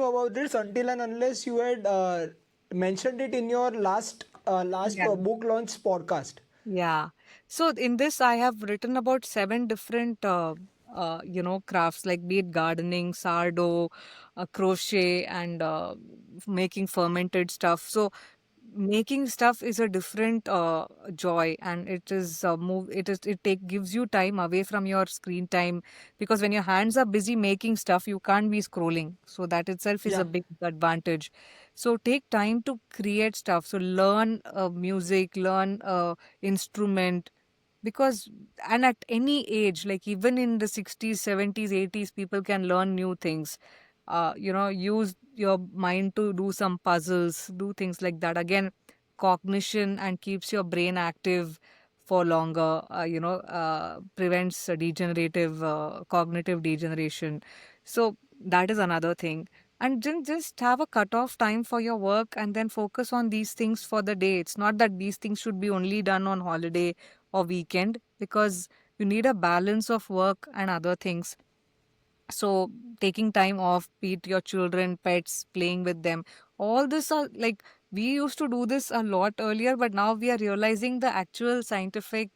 about this until and unless you had mentioned it in your last Yeah. book launch podcast. Yeah. So in this, I have written about 7 different, crafts, like be it gardening, sourdough, crochet, and making fermented stuff. So making stuff is a different joy, and it is gives you time away from your screen time, because when your hands are busy making stuff, you can't be scrolling. So that itself is a Yeah. big advantage. So take time to create stuff. So learn music, learn instrument, because and at any age, like even in the 60s, 70s, 80s, people can learn new things. use your mind to do some puzzles, do things like that. Again, cognition and keeps your brain active for longer, prevents degenerative, cognitive degeneration. So that is another thing. And then just have a cutoff time for your work and then focus on these things for the day. It's not that these things should be only done on holiday or weekend, because you need a balance of work and other things. So taking time off, be it your children, pets, playing with them, all this are like, we used to do this a lot earlier, but now we are realizing the actual scientific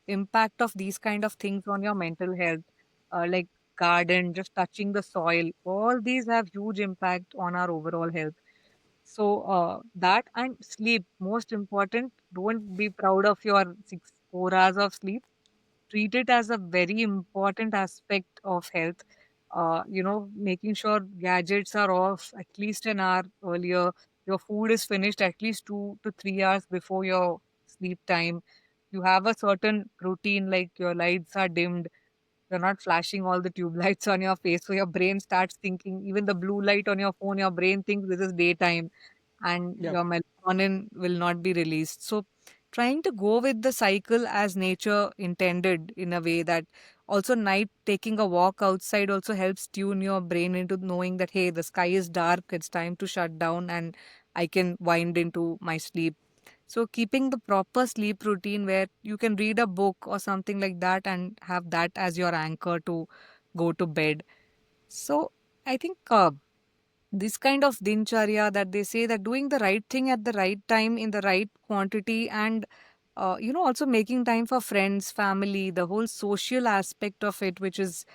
impact of these kind of things on your mental health. Like garden, just touching the soil, all these have huge impact on our overall health. So that and sleep, most important. Don't be proud of your 4 hours of sleep. Treat it as a very important aspect of health. Making sure gadgets are off at least an hour earlier. Your food is finished at least 2 to 3 hours before your sleep time. You have a certain routine, like your lights are dimmed. You're not flashing all the tube lights on your face. So your brain starts thinking, even the blue light on your phone, your brain thinks this is daytime, and Yeah. your melatonin will not be released. So trying to go with the cycle as nature intended, in a way that also night taking a walk outside also helps tune your brain into knowing that, hey, the sky is dark, it's time to shut down and I can wind into my sleep. So keeping the proper sleep routine where you can read a book or something like that and have that as your anchor to go to bed. So I think this kind of dincharya, that they say that doing the right thing at the right time in the right quantity, and also making time for friends, family, the whole social aspect of it, which is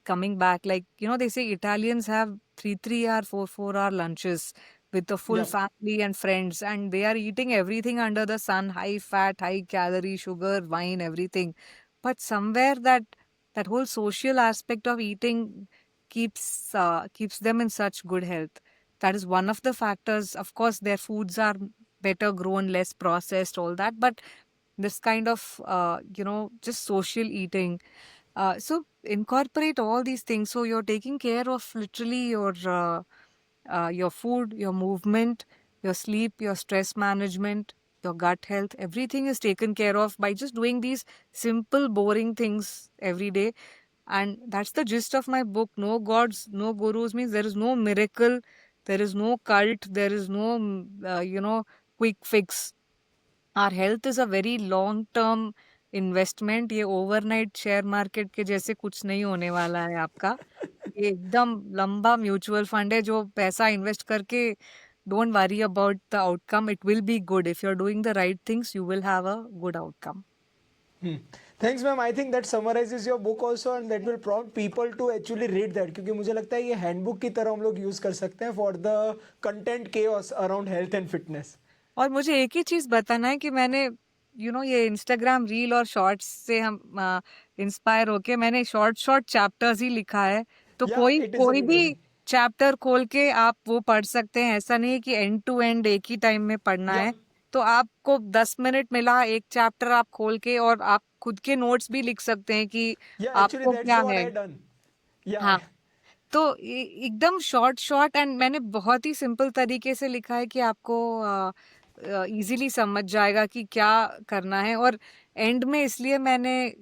coming back. Like, they say Italians have 3 3 hour 4 4 hour lunches with the full Yeah. family and friends, and they are eating everything under the sun, high fat, high calorie, sugar, wine, everything. But somewhere that whole social aspect of eating keeps them in such good health. That is one of the factors. Of course, their foods are better grown, less processed, all that. But this kind of just social eating. So incorporate all these things. So you're taking care of literally your food, your movement, your sleep, your stress management, your gut health. Everything is taken care of by just doing these simple, boring things every day. And that's the gist of my book. No gods, no gurus means there is no miracle, there is no cult, there is no, quick fix. Our health is a very long term investment. ये overnight share market के जैसे कुछ नहीं होने वाला है आपका. ये एकदम लंबा म्यूचुअल फंड है जो पैसा इन्वेस्ट करके, don't worry about the outcome, it will be good. If you are doing the right things you will have a good outcome. Thanks ma'am. I think that summarises your book also and that will prompt people to actually read that, क्योंकि मुझे लगता है ये handbook की तरह हम लोग use कर सकते हैं for the content chaos around health and fitness. और मुझे एक ही चीज बताना है कि मैंने ये इंस्टाग्राम रील और शॉर्ट्स से हम इंस्पायर होके मैंने शॉर्ट शॉर्ट चैप्टर्स ही लिखा है. तो या कोई इट इज कोई रियली भी गुड. चैप्टर खोल के आप वो पढ़ सकते हैं. ऐसा नहीं है कि एंड टू एंड एक ही टाइम में पढ़ना या है. तो आपको 10 मिनट मिला, एक चैप्टर आप खोल के और आप खुद के नोट्स भी लिख सकते हैं कि या एक्चुअली आपको दैट्स क्या व्हाट है. I done. या हाँ, तो एकदम शॉर्ट शॉर्ट, एंड मैंने बहुत ही सिंपल तरीके से लिखा है कि आपको इजीली समझ जाएगा कि क्या करना है. और एंड में इसलिए मैंने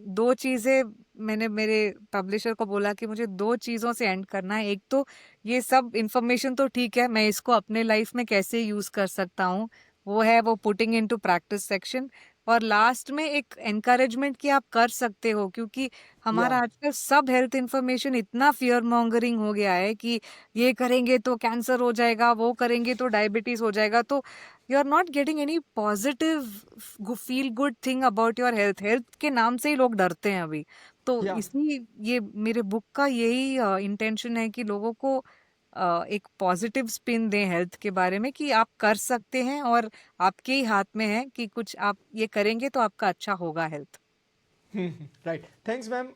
मेरे पब्लिशर को बोला कि मुझे 2 चीज़ों से एंड करना है. एक तो ये सब इंफॉर्मेशन तो ठीक है, मैं इसको अपने लाइफ में कैसे यूज कर सकता हूँ, वो पुटिंग इनटू प्रैक्टिस सेक्शन. और लास्ट में एक एनकरेजमेंट कि आप कर सकते हो, क्योंकि या हमारा आजकल सब हेल्थ इंफॉर्मेशन इतना फियर मॉन्गरिंग हो गया है कि ये करेंगे तो कैंसर हो जाएगा, वो करेंगे तो डायबिटीज हो जाएगा. तो you are not getting any positive feel good thing about your health. Health के नाम से ही लोग डरते हैं अभी. तो या इसलिए ये मेरे बुक का यही इंटेंशन है कि लोगों को एक पॉजिटिव स्पिन दें हेल्थ के बारे में, कि आप कर सकते हैं और आपके ही हाथ में है कि कुछ आप ये करेंगे तो आपका अच्छा होगा हेल्थ. राइट. Thanks ma'am.